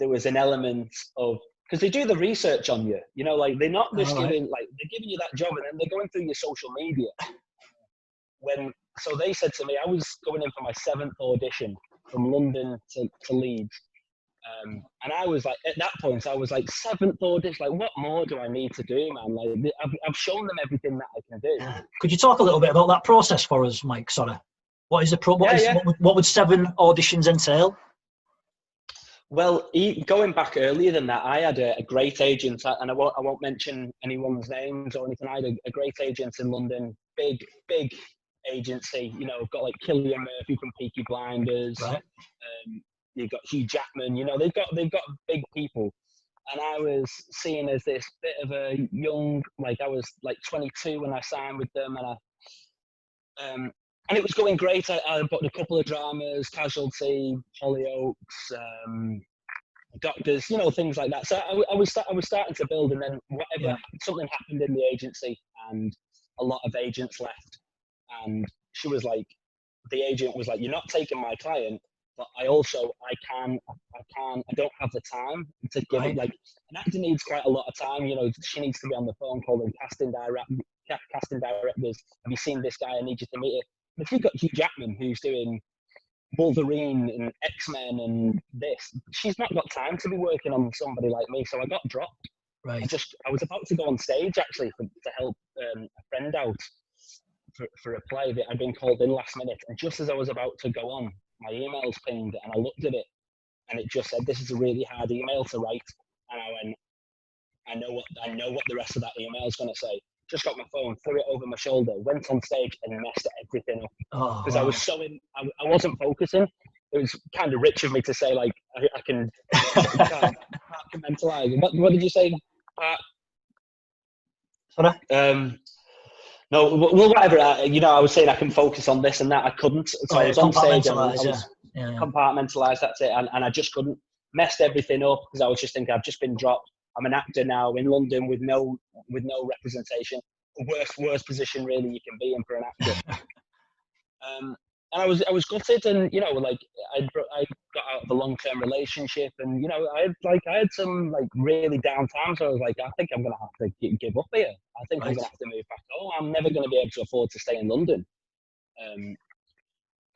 there was an element of, because they do the research on you, like they're not just they're giving you that job and then they're going through your social media. So they said to me, I was going in for my 7th audition from London to Leeds. And I was like, at that point, I was like, 7th audition, like, what more do I need to do, man? Like, I've shown them everything that I can do. Could you talk a little bit about that process for us, Mike? Sorry. What is what would 7 auditions entail? Well, going back earlier than that, I had a great agent, and I won't mention anyone's names or anything. I had a great agent in London, big agency. Got like Cillian Murphy from Peaky Blinders. Right. You've got Hugh Jackman, they've got big people. And I was seen as this bit of a young, like I was like 22 when I signed with them, and it was going great. I booked a couple of dramas, Casualty, Hollyoaks, Doctors, things like that. So I was starting to build, and then something happened in the agency, and a lot of agents left, and the agent was like, "You're not taking my client." But I don't have the time to give it. Like, an actor needs quite a lot of time. She needs to be on the phone calling casting directors. Have you seen this guy? I need you to meet it. But if you've got Hugh Jackman, who's doing Wolverine and X-Men and this, she's not got time to be working on somebody like me. So I got dropped. Right. I was about to go on stage actually to help a friend out for a play that I'd been called in last minute, and just as I was about to go on, my emails pinged, and I looked at it, and it just said, "This is a really hard email to write." And I went, I know what the rest of that email is going to say. Just got my phone, threw it over my shoulder, went on stage, and messed everything up because I was I wasn't focusing. It was kind of rich of me to say, like, I can compartmentalize. What did you say? Sorry? No, well, whatever. I was saying I can focus on this and that. I couldn't. So I was on stage and I was compartmentalised. That's it. And I just couldn't. Messed everything up because I was just thinking, I've just been dropped. I'm an actor now in London with no representation. The worst position really you can be in for an actor. And I was gutted, and I got out of a long-term relationship, and I had some like really down times. So I was like, I think I'm gonna have to give up here. I think I'm gonna have to move back home. I'm never gonna be able to afford to stay in London.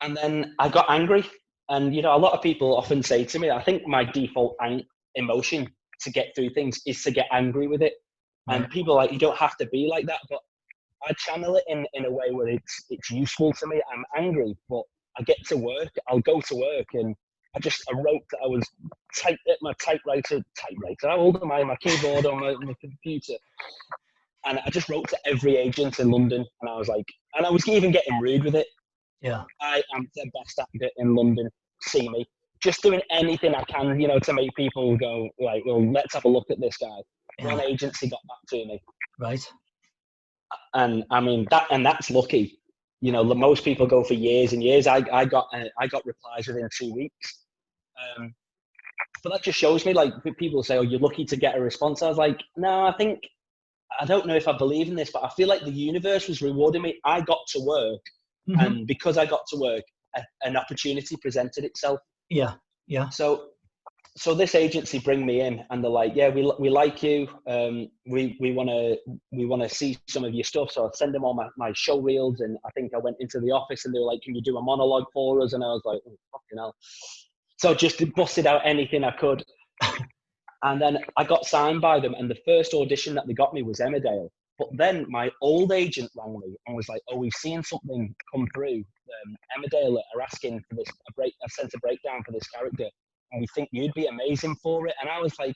And then I got angry. And, a lot of people often say to me, I think my default emotion to get through things is to get angry with it. Right. And people are like, you don't have to be like that. But I channel it in a way where it's useful to me. I'm angry, but I get to work. I'll go to work, and I wrote that I was at my typewriter. How old am I? My keyboard on my computer. And I just wrote to every agent in London, and I was like, and I was even getting rude with it. Yeah. I am the best actor in London. See me. Just doing anything I can, to make people go like, well, let's have a look at this guy. Yeah. One agency got back to me. Right. And I mean that's lucky. Most people go for years and years. I got replies within 2 weeks. But that just shows me, like, people say, oh, you're lucky to get a response. I was like, no, I don't know if I believe in this, but I feel like the universe was rewarding me. I got to work. Mm-hmm. And because I got to work, an opportunity presented itself. Yeah. Yeah. So this agency bring me in, and they're like, yeah, we like you. We want to see some of your stuff. So I send them all my show reels, and I think I went into the office, and they were like, can you do a monologue for us? And I was like, oh, fucking hell. So just busted out anything I could. And then I got signed by them, and the first audition that they got me was Emmerdale. But then my old agent rang me and was like, oh, we've seen something come through. Emmerdale are asking for this, I sent a breakdown for this character, and we think you'd be amazing for it. And I was like,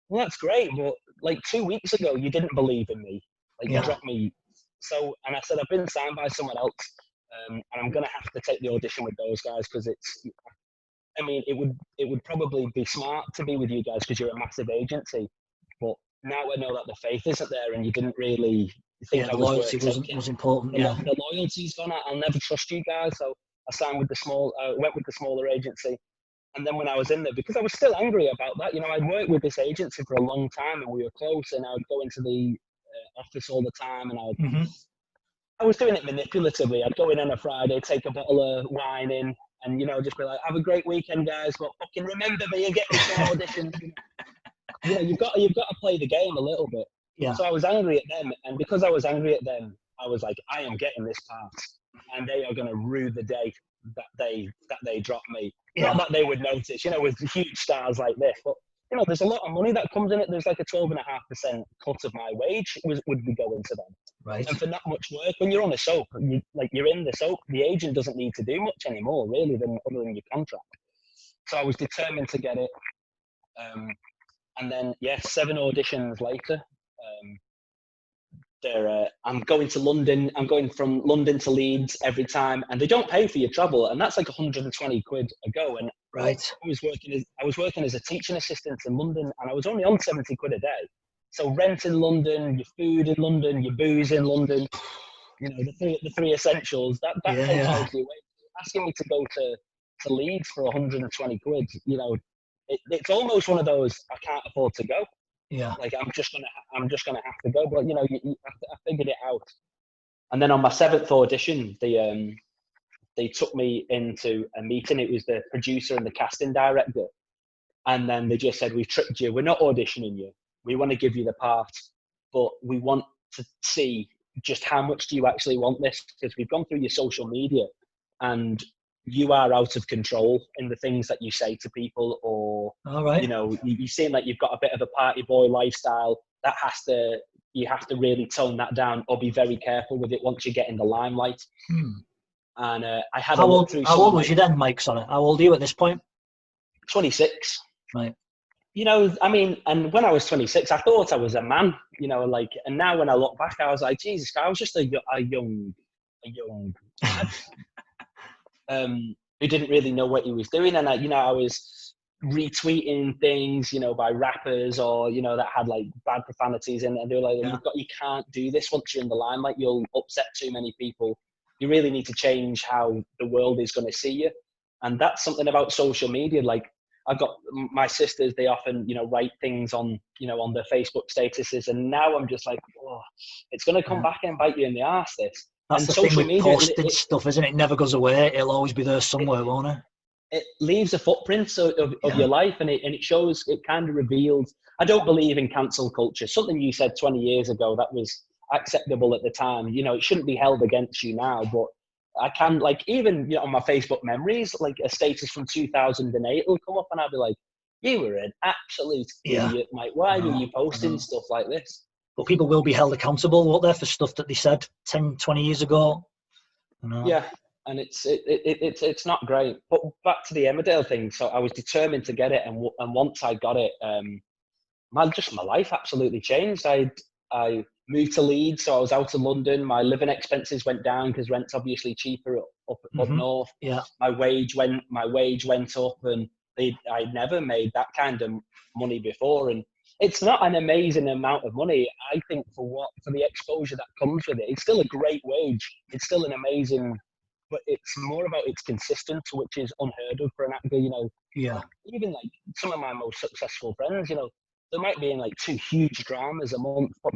well, that's great. But like 2 weeks ago, you didn't believe in me. Like, you dropped me. So, and I said, I've been signed by someone else, and I'm going to have to take the audition with those guys, because it would probably be smart to be with you guys because you're a massive agency. But now I know that the faith isn't there, and you didn't really think the loyalty was important. The loyalty's gone. I'll never trust you guys. So I signed with went with the smaller agency. And then when I was in there, because I was still angry about that, I'd worked with this agency for a long time, and we were close, and I would go into the office all the time, and I was doing it manipulatively. I'd go in on a Friday, take a bottle of wine in, and just be like, have a great weekend, guys, but fucking remember me and get me some auditions. You've got to play the game a little bit. Yeah. So I was angry at them, and because I was angry at them, I was like, I am getting this part, and they are going to rue the day that they drop me. Yeah. Not that they would notice, with huge stars like this, but there's a lot of money that comes in it. There's like a 12.5% cut of my wage would be going to them. Right. And for not much work, when you're on a soap, you're in the soap, the agent doesn't need to do much anymore, really, other than your contract. So I was determined to get it. And then, 7 auditions later, I'm going to London. I'm going from London to Leeds every time, and they don't pay for your travel, and that's like 120 quid a go. And right, I was working as a teaching assistant in London, and I was only on 70 quid a day. So rent in London, your food in London, your booze in London, the three essentials. That takes out your way. Asking me to go to Leeds for 120 quid, it's almost one of those I can't afford to go. Yeah. Like I'm just gonna have to go, but I figured it out. And then on my 7th audition, they took me into a meeting. It was the producer and the casting director, and then they just said, "We've tricked you. We're not auditioning you. We want to give you the part, but we want to see just how much do you actually want this, because we've gone through your social media, and you are out of control in the things that you say to people, or all right, you seem like you've got a bit of a party boy lifestyle. You have to really tone that down, or be very careful with it once you get in the limelight." And I had how old was you then, Mike? Sorry, how old are you at this point? 26. Right. And when I was 26, I thought I was a man, and now when I look back, I was like, Jesus, I was just a young lad. Who didn't really know what he was doing, and I was retweeting things, by rappers or that had like bad profanities in it, and they were like, you can't do this once you're in the limelight. You'll upset too many people. You really need to change how the world is going to see you, and that's something about social media. Like I've got my sisters; they often write things on on their Facebook statuses, and now I'm just like, oh, it's going to come back and bite you in the arse. This. That's the thing with posted stuff, isn't it? It never goes away. It'll always be there somewhere, won't it? It leaves a footprint of your life, and it shows, it kind of reveals. I don't believe in cancel culture. Something you said 20 years ago that was acceptable at the time. It shouldn't be held against you now, but I can, like, even, on my Facebook memories, like a status from 2008 will come up and I'll be like, you were an absolute idiot, mate. Why were you posting stuff like this? But people will be held accountable, won't they, for stuff that they said 10, 20 years ago? Yeah, and it's not great. But back to the Emmerdale thing. So I was determined to get it, and once I got it, my life absolutely changed. I moved to Leeds, so I was out of London. My living expenses went down because rent's obviously cheaper up north. Yeah. My wage went up, and I never made that kind of money before. And it's not an amazing amount of money, I think, for the exposure that comes with it. It's still a great wage. It's still an amazing, but it's more about it's consistent, which is unheard of for an actor. Yeah. Even like some of my most successful friends, they might be in like 2 huge dramas a month, but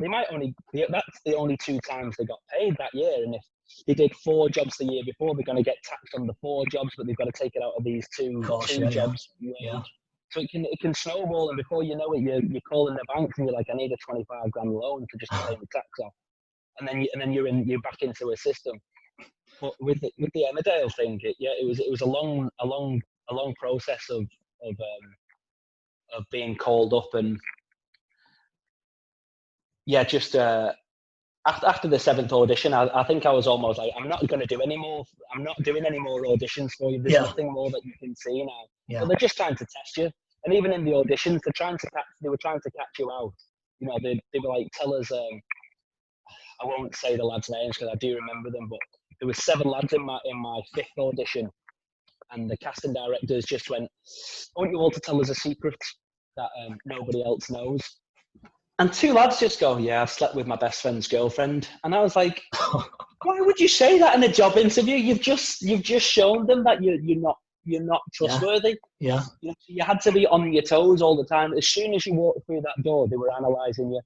that's the only 2 times they got paid that year. And if they did 4 jobs the year before, they're going to get taxed on the 4 jobs, but they've got to take it out of these two jobs. Yeah. So it can snowball, and before you know it, you're calling the bank and you're like, I need a 25 grand loan to just pay the tax off, and then you're back into a system. But with the Emmerdale thing, it was a long process of being called up, and just after the 7th audition, I think I was almost like, I'm not going to do any more. I'm not doing any more auditions for you. There's nothing more that you can see now. Yeah. So they're just trying to test you, and even in the auditions, they were trying to catch you out. They were like, tell us. I won't say the lads' names because I do remember them, but there was 7 lads in my 5th audition, and the casting directors just went, I want you all to tell us a secret that nobody else knows. And 2 lads just go, yeah, I've slept with my best friend's girlfriend. And I was like, why would you say that in a job interview? You've just shown them that you're not trustworthy. Yeah. You had to be on your toes all the time. As soon as you walked through that door, they were analysing you.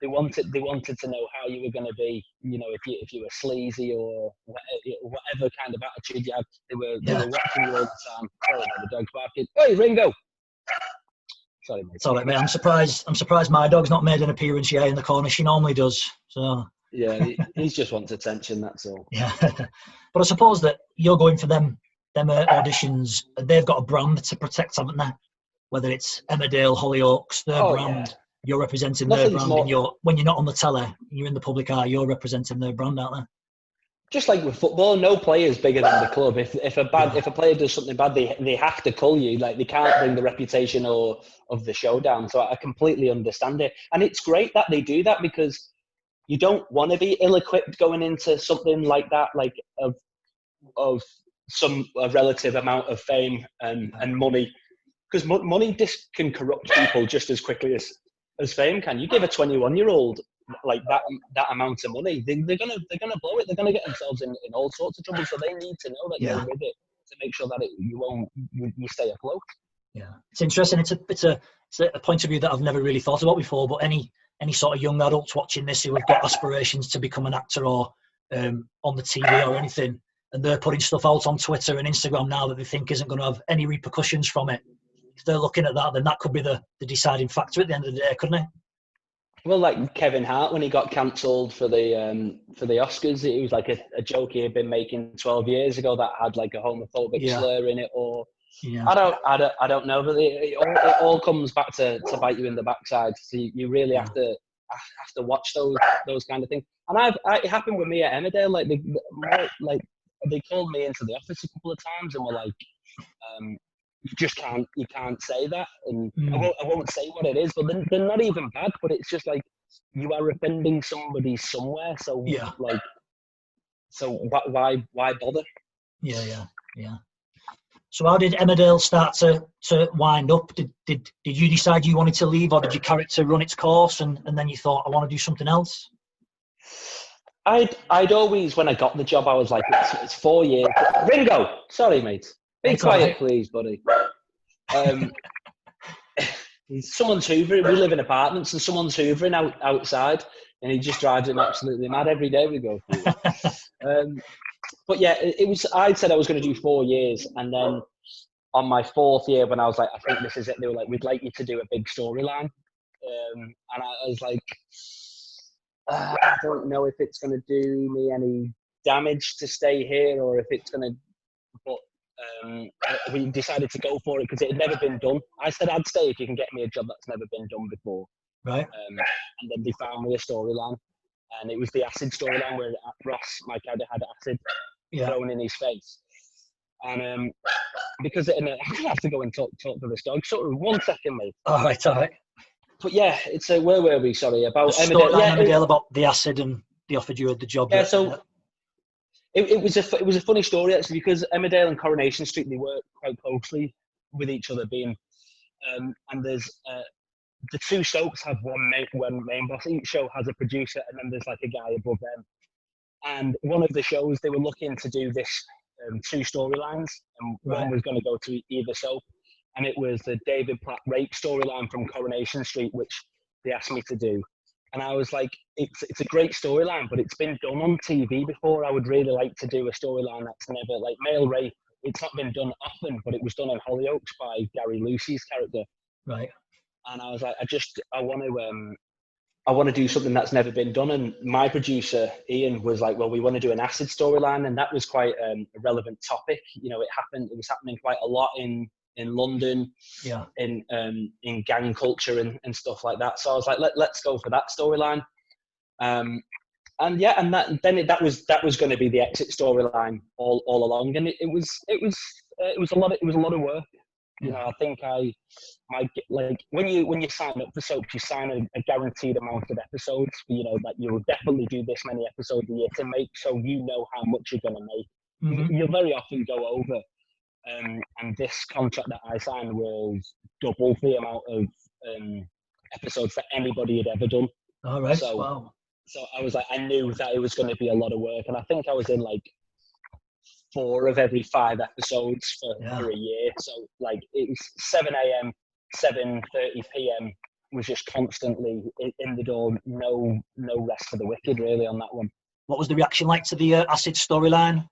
They wanted to know how you were going to be. If you were sleazy or whatever kind of attitude you had. They were watching you all the time. Sorry, the dog's barking. Hey, Ringo. Sorry, mate. It's all right, mate. I'm surprised my dog's not made an appearance here in the corner. She normally does. So yeah, he just wants attention. That's all. Yeah, but I suppose that you're going for them auditions. They've got a brand to protect, haven't they? Whether it's Emmerdale, Hollyoaks, their brand. Yeah. You're representing their brand. When you're not on the telly, you're in the public eye. You're representing their brand, aren't they? Just like with football, no player is bigger than the club. If a player does something bad, they have to cull you. Like, they can't bring the reputation of the show down. So I completely understand it, and it's great that they do that, because you don't want to be ill-equipped going into something like that, like of a relative amount of fame and money, because money just can corrupt people just as quickly as fame can. You give a 21-year-old like that amount of money, they're gonna blow it. They're gonna get themselves in all sorts of trouble. So they need to know that you're with it to make sure that you stay afloat. Yeah, it's interesting. It's a point of view that I've never really thought about before. But any sort of young adults watching this who have got aspirations to become an actor or on the TV or anything, and they're putting stuff out on Twitter and Instagram now that they think isn't going to have any repercussions from it, if they're looking at that, then that could be the deciding factor at the end of the day, couldn't it? Well, like Kevin Hart, when he got cancelled for the Oscars, it was like a joke he had been making 12 years ago that had like a homophobic slur in it, or I don't know, but it all comes back to bite you in the backside. So you really have to watch those kind of things. And it happened with me at Emmerdale. Like they called me into the office a couple of times and were like, you can't say that, and I won't say what it is, but they're not even bad, but it's just like, you are offending somebody somewhere, so why bother? Yeah. So how did Emmerdale start to wind up? Did you decide you wanted to leave, or did your character run its course and then you thought, I want to do something else? I'd always, when I got the job, I was like, it's 4 years. Ringo, sorry mate. Be quiet, please, buddy. Someone's hoovering. We live in apartments, and someone's hoovering outside, and he just drives him absolutely mad every day we go through. But yeah, it was. I said I was going to do 4 years, and then on my 4th year, when I was like, I think this is it, they were like, we'd like you to do a big storyline, and I was like, I don't know if it's going to do me any damaged to stay here or if it's going to, but we decided to go for it because it had never been done. I said, I'd stay if you can get me a job that's never been done before. Right. And then they found me a storyline, and it was the acid storyline where Ross, my character, had acid thrown in his face. And because I'm going to have to go and talk to this dog. Sort of 1 second, mate. All right. But yeah, it's where were we? Sorry, about Emmerdale. Emmerdale, about the acid, and they offered you the job. Yeah, so it was a funny story actually, because Emmerdale and Coronation Street, they work quite closely with each other, being and there's the two soaps have one main boss. Each show has a producer, and then there's like a guy above them. And one of the shows, they were looking to do this 2 storylines, and one was going to go to either soap, and it was the David Platt rape storyline from Coronation Street, which they asked me to do. And I was like, it's a great storyline, but it's been done on TV before. I would really like to do a storyline that's never, like male rape, it's not been done often, but it was done on Hollyoaks by Gary Lucy's character. Right. And I was like, I want to do something that's never been done. And my producer, Ian, was like, well, we want to do an acid storyline. And that was quite a relevant topic. You know, it was happening quite a lot in London, in gang culture and stuff like that. So I was like, let's go for that storyline. That was going to be the exit storyline all along. And it was a lot of work. You know, I think when you sign up for soaps, you sign a guaranteed amount of episodes. You know, that you'll definitely do this many episodes a year to make, so you know how much you're going to make. Mm-hmm. You'll very often go over. And this contract that I signed was double the amount of episodes that anybody had ever done. All right. So I was like, I knew that it was going to be a lot of work, and I think I was in like 4 of every 5 episodes for a year. So like it was 7 a.m., 7:30 p.m. was just constantly in the door. No rest for the wicked, really, on that one. What was the reaction like to the acid storyline?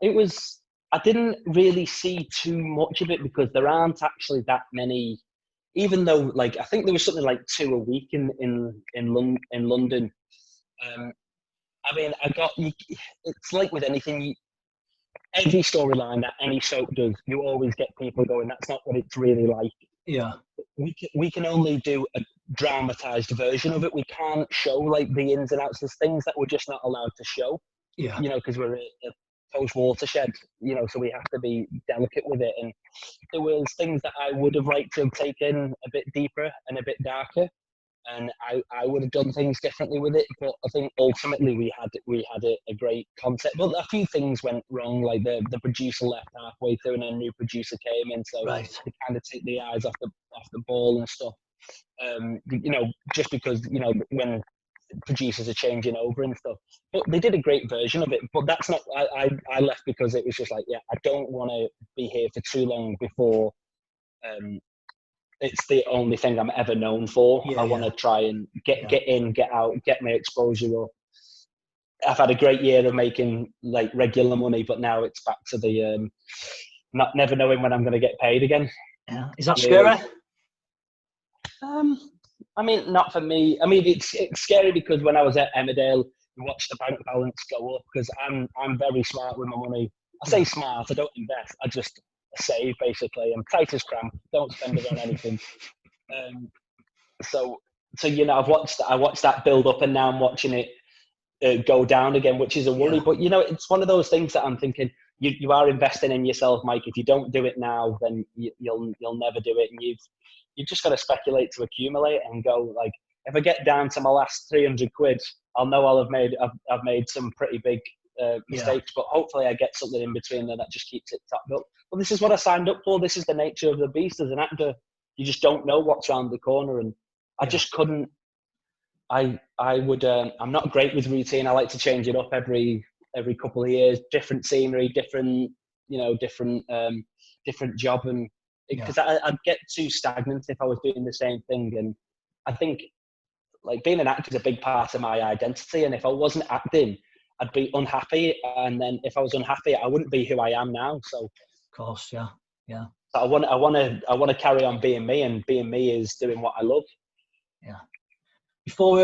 It was. I didn't really see too much of it because there aren't actually that many. Even though, like, I think there was something like 2 a week in London. I mean, it's like with anything. Every storyline that any soap does, you always get people going, that's not what it's really like. Yeah. We can only do a dramatized version of it. We can't show like the ins and outs. There's things that we're just not allowed to show. Yeah. You know, because we're a post-watershed, you know, so we have to be delicate with it. And there was things that I would have liked to have taken a bit deeper and a bit darker. And I would have done things differently with it, but I think ultimately we had a great concept. But a few things went wrong, like the producer left halfway through, and a new producer came in, so to kind of take the eyes off the ball and stuff. You know, just because when producers are changing over and stuff. But they did a great version of it. But that's not. I left because it was just like, I don't want to be here for too long before. It's the only thing I'm ever known for. I want to try and get in, get out, get my exposure up. I've had a great year of making like regular money, but now it's back to the never knowing when I'm going to get paid again. Yeah, is that scary? I mean, not for me. I mean, it's scary because when I was at Emmerdale, you watch the bank balance go up because I'm very smart with my money. I say smart, I don't invest. I just save, basically. I'm tight as cramp. Don't spend it on anything. So I watched that build up, and now I'm watching it go down again, which is a worry. But it's one of those things that I'm thinking you are investing in yourself, Mike. If you don't do it now, then you'll never do it, and you've just got to speculate to accumulate and go like, if I get down to my last 300 quid, I'll know I've made some pretty big mistakes, but hopefully I get something in between there that just keeps it topped up. Well, this is what I signed up for. This is the nature of the beast as an actor. You just don't know what's around the corner, and I just couldn't. I'm not great with routine. I like to change it up every couple of years, different scenery, different job, and because I'd get too stagnant if I was doing the same thing. And I think like being an actor is a big part of my identity, and if I wasn't acting, I'd be unhappy, and then if I was unhappy, I wouldn't be who I am now. So, of course, yeah. So I want to carry on being me, and being me is doing what I love. Yeah. Before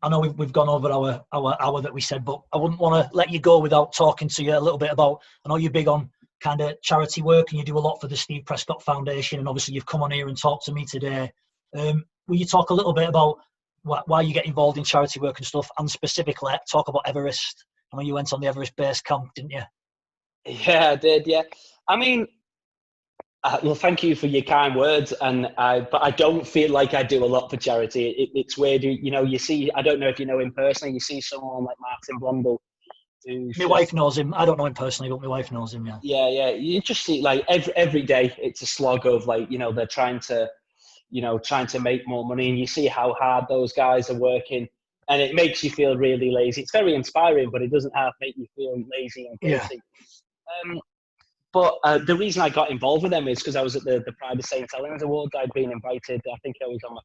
I know we've gone over our hour that we said, but I wouldn't want to let you go without talking to you a little bit about. I know you're big on kind of charity work and you do a lot for the Steve Prescott Foundation, and obviously you've come on here and talked to me today. Will you talk a little bit about why you get involved in charity work and stuff, and specifically talk about Everest? I know you went on the Everest base camp, didn't you? Yeah, I did. Yeah, I mean, well, thank you for your kind words, but I don't feel like I do a lot for charity. It's weird, you see. I don't know if you know him personally. You see someone like Martin Blundell, who's My wife knows him. I don't know him personally, but my wife knows him. Yeah. Yeah. You just see like every day, it's a slog of like they're trying to make more money, and you see how hard those guys are working, and it makes you feel really lazy. It's very inspiring, but it doesn't have to make you feel lazy and guilty. Yeah. But the reason I got involved with them is because I was at the Pride of St. Helens Awards. I'd been invited. I think I was on my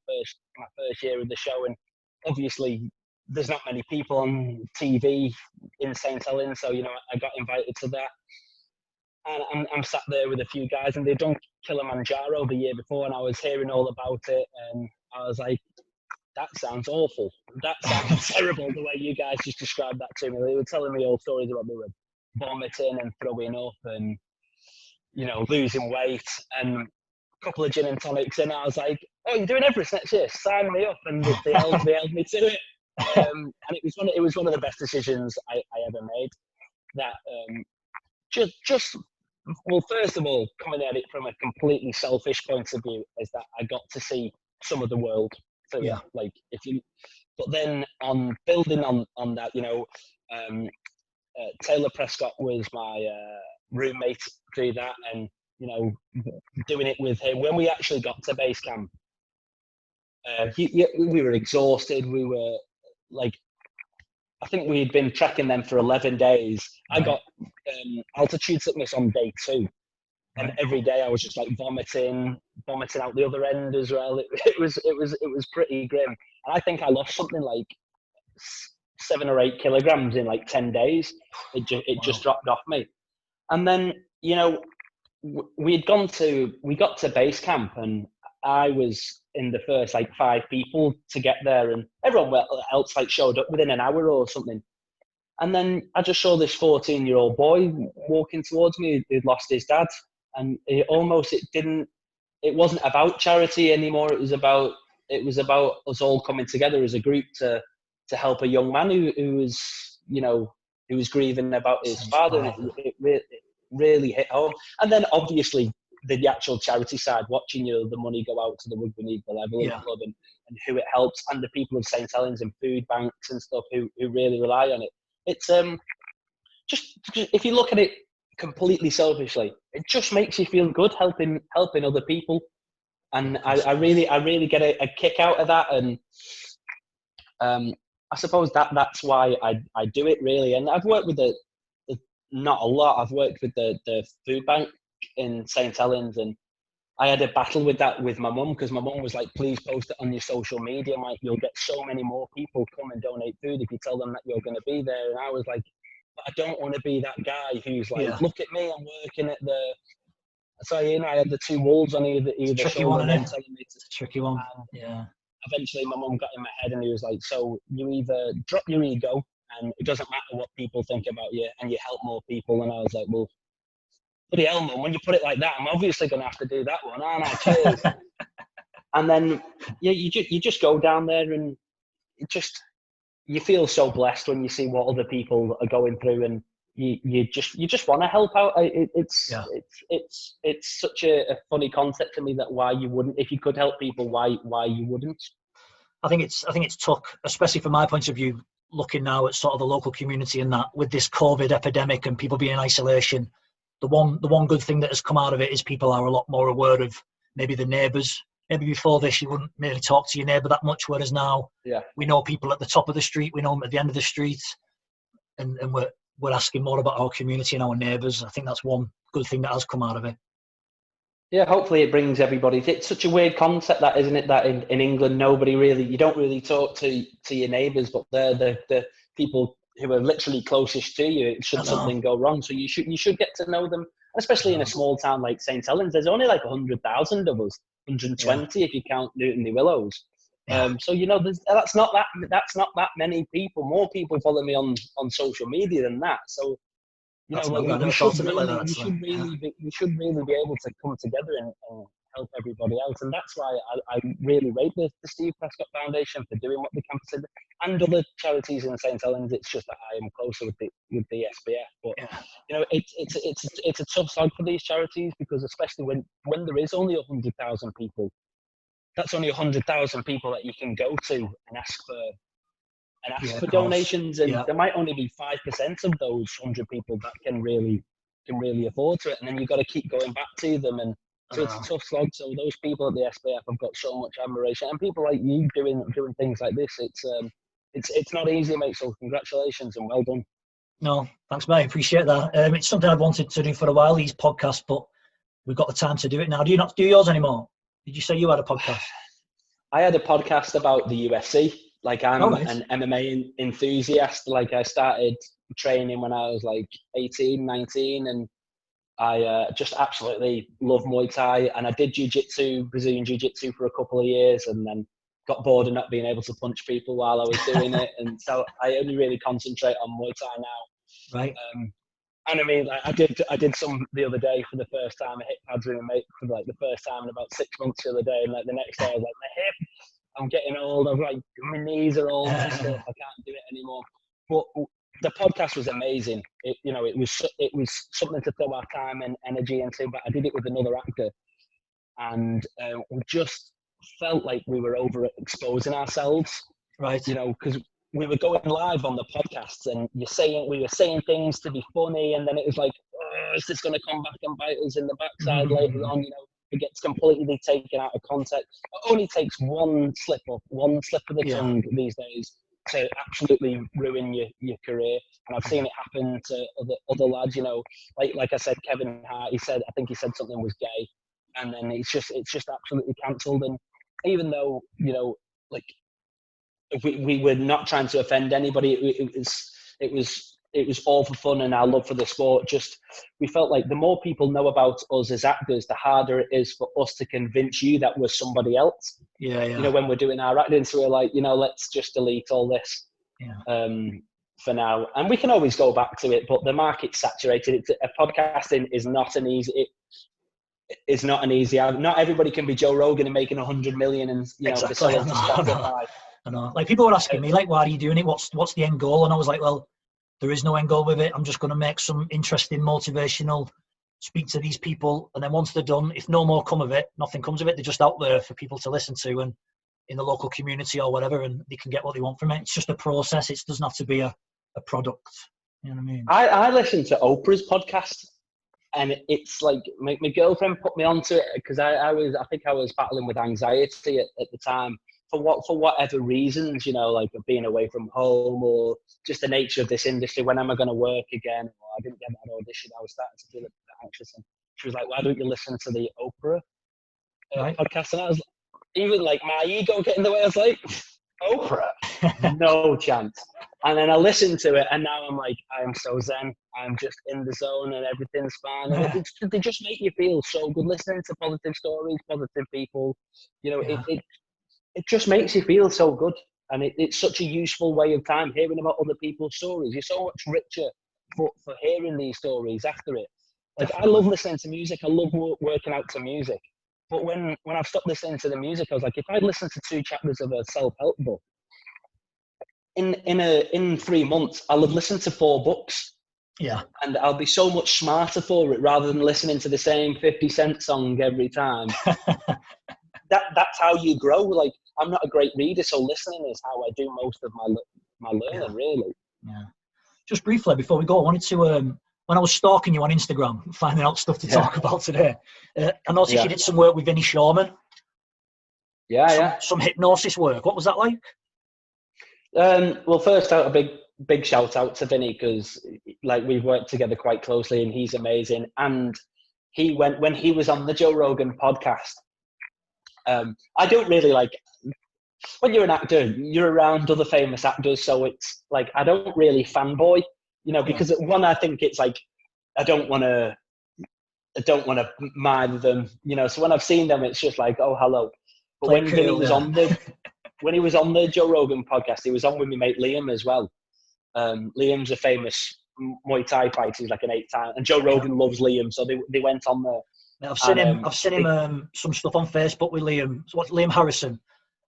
first year of the show, and obviously there's not many people on TV in St. Helens, so I got invited to that. And I'm sat there with a few guys, and they'd done Kilimanjaro the year before, and I was hearing all about it, and I was like, that sounds awful. That sounds terrible, the way you guys just described that to me. They were telling me all stories about they were vomiting and throwing up and losing weight, and a couple of gin and tonics, and I was like, "Oh, you're doing Everest next year? Sign me up!" And they held me to it, and it was one of the best decisions I ever made. That well, first of all, coming at it from a completely selfish point of view, is that I got to see some of the world. So, but then on building on that, Taylor Prescott was my roommate through that, and doing it with him when we actually got to base camp, we were exhausted. We were like, I think we had been trekking them for 11 days. Right. I got altitude sickness on day 2, and every day I was just like vomiting out the other end as well. It was pretty grim, and I think I lost something like 7 or 8 kilograms in like 10 days. It just dropped off me. And then, we got to base camp, and I was in the first like 5 people to get there, and everyone else like showed up within an hour or something. And then I just saw this 14-year-old boy walking towards me who'd lost his dad, and it wasn't about charity anymore. It was about us all coming together as a group to help a young man who was grieving about his father. And it really hit home. And then obviously the actual charity side, watching the money go out to the Rugby League Benevolent Club and who it helps, and the people of St. Helens and food banks and stuff who really rely on it. It's just if you look at it completely selfishly, it just makes you feel good helping other people, and I really get a kick out of that. And I suppose that's why I do it, really. And I've worked with not a lot. I've worked with the food bank in St. Helens, and I had a battle with that with my mum, because my mum was like, please post it on your social media, Mike. You'll get so many more people come and donate food if you tell them that you're going to be there. And I was like, but I don't want to be that guy who's like, look at me, I'm working at the... So, I had the 2 wolves on either shoulder. It's a tricky one. Yeah. Eventually my mum got in my head, and he was like, so you either drop your ego and it doesn't matter what people think about you, and you help more people. And I was like, well, bloody hell, Mum, when you put it like that, I'm obviously going to have to do that one, aren't I? Cheers. And then you just go down there, and you feel so blessed when you see what other people are going through, and you just want to help out. It's such a funny concept to me, that why you wouldn't, if you could help people, why you wouldn't. I think it's took, especially from my point of view, looking now at sort of the local community, and that with this COVID epidemic and people being in isolation, the one good thing that has come out of it is people are a lot more aware of maybe the neighbours. Maybe before this, you wouldn't really talk to your neighbour that much, whereas now we know people at the top of the street, we know them at the end of the street, and we're asking more about our community and our neighbours. I think that's one good thing that has come out of it. Yeah, hopefully it brings everybody. It's such a weird concept, that, isn't it? That in England, you don't really talk to your neighbours, but they're the people who are literally closest to you should something go wrong. So you should get to know them, especially in a small town like St. Helens. There's only like 100,000 of us, 120 if you count Newton New Willows. So that's not that many people. More people follow me on social media than that. So we should really be able to come together and help everybody else. And that's why I really rate the Steve Prescott Foundation for doing what they can for and other charities in St Helens. It's just that I am closer with the SPF. But it's a tough slog for these charities, because especially when there is only 100,000 people. That's only 100,000 people that you can go to and ask for donations, and there might only be 5% of those 100 people that can really afford to it, and then you've got to keep going back to them, and so it's a tough slog. So those people at the SPF have got so much admiration, and people like you doing things like this. It's not easy, mate. So congratulations and well done. No, thanks, mate. I appreciate that. It's something I've wanted to do for a while, these podcasts, but we've got the time to do it now. Do you not do yours anymore? Did you say you had a podcast? I had a podcast about the UFC. Like, I'm an MMA enthusiast. Like, I started training when I was like 18, 19, and I just absolutely love Muay Thai. And I did jiu-jitsu, Brazilian jiu-jitsu for a couple of years, and then got bored of not being able to punch people while I was doing it. And so I only really concentrate on Muay Thai now. Right. And I mean, like, I did some the other day for the first time. I hit pads with a mate for like the first time in about 6 months the other day. And like the next day, I was like, my hip, I'm getting old. I was like, my knees are all messed up. I can't do it anymore. But the podcast was amazing. It was something to throw our time and energy into. But I did it with another actor, and we just felt like we were overexposing ourselves. Right. Because we were going live on the podcasts, and we were saying things to be funny, and then it was like, oh, is this going to come back and bite us in the backside later on? It gets completely taken out of context. It only takes one slip of the tongue these days to absolutely ruin your career. And I've seen it happen to other lads. Like I said, Kevin Hart. I think he said something was gay, and then it's just absolutely cancelled. And even though like, we were not trying to offend anybody. It was all for fun and our love for the sport. Just, we felt like the more people know about us as actors, the harder it is for us to convince you that we're somebody else. Yeah. When we're doing our acting, so we're like, let's just delete all this for now, and we can always go back to it. But the market's saturated. Podcasting is not an easy. It's not an easy. Not everybody can be Joe Rogan and making 100 million and exactly. I know. Like, people were asking me, like, why are you doing it? What's the end goal? And I was like, well, there is no end goal with it. I'm just going to make some interesting, motivational, speak to these people, and then once they're done, if no more come of it, nothing comes of it. They're just out there for people to listen to, and in the local community or whatever, and they can get what they want from it. It's just a process. It doesn't have to be a product. You know what I mean? I listened to Oprah's podcast, and it's like my girlfriend put me onto it because I think I was battling with anxiety at the time. For whatever reasons, like being away from home or just the nature of this industry. When am I going to work again? Or I didn't get that audition. I was starting to feel a bit anxious. And she was like, why don't you listen to the Oprah podcast? And I was even like, my ego get in the way. I was like, Oprah? No chance. And then I listened to it, and now I'm like, I am so zen. I'm just in the zone and everything's fine. And they just make you feel so good listening to positive stories, positive people. It just makes you feel so good, and it's such a useful way of time hearing about other people's stories. You're so much richer for hearing these stories after it. Like, I love listening to music. I love working out to music. But when I've stopped listening to the music, I was like, if I listen to 2 chapters of a self-help book, in 3 months, I'll have listened to 4 books. Yeah. And I'll be so much smarter for it, rather than listening to the same 50 Cent song every time. That's how you grow. Like, I'm not a great reader, so listening is how I do most of my learning, really. Yeah. Just briefly before we go, I wanted to when I was stalking you on Instagram, finding out stuff to talk about today, I noticed you did some work with Vinnie Shawman. Some hypnosis work. What was that like? Well, first out, a big shout out to Vinnie, because like, we've worked together quite closely, and he's amazing. And he when he was on the Joe Rogan podcast. I don't really like, when you're an actor, you're around other famous actors, so it's like, I don't really fanboy, because one, I think it's like, I don't want to mind them, so when I've seen them, it's just like, oh, hello. But when Vinny was on the when he was on the Joe Rogan podcast, he was on with my mate Liam as well. Liam's a famous Muay Thai fighter. He's like an 8-time, and Joe Rogan loves Liam, so they went on there. I've seen him some stuff on Facebook with Liam. So what's Liam Harrison?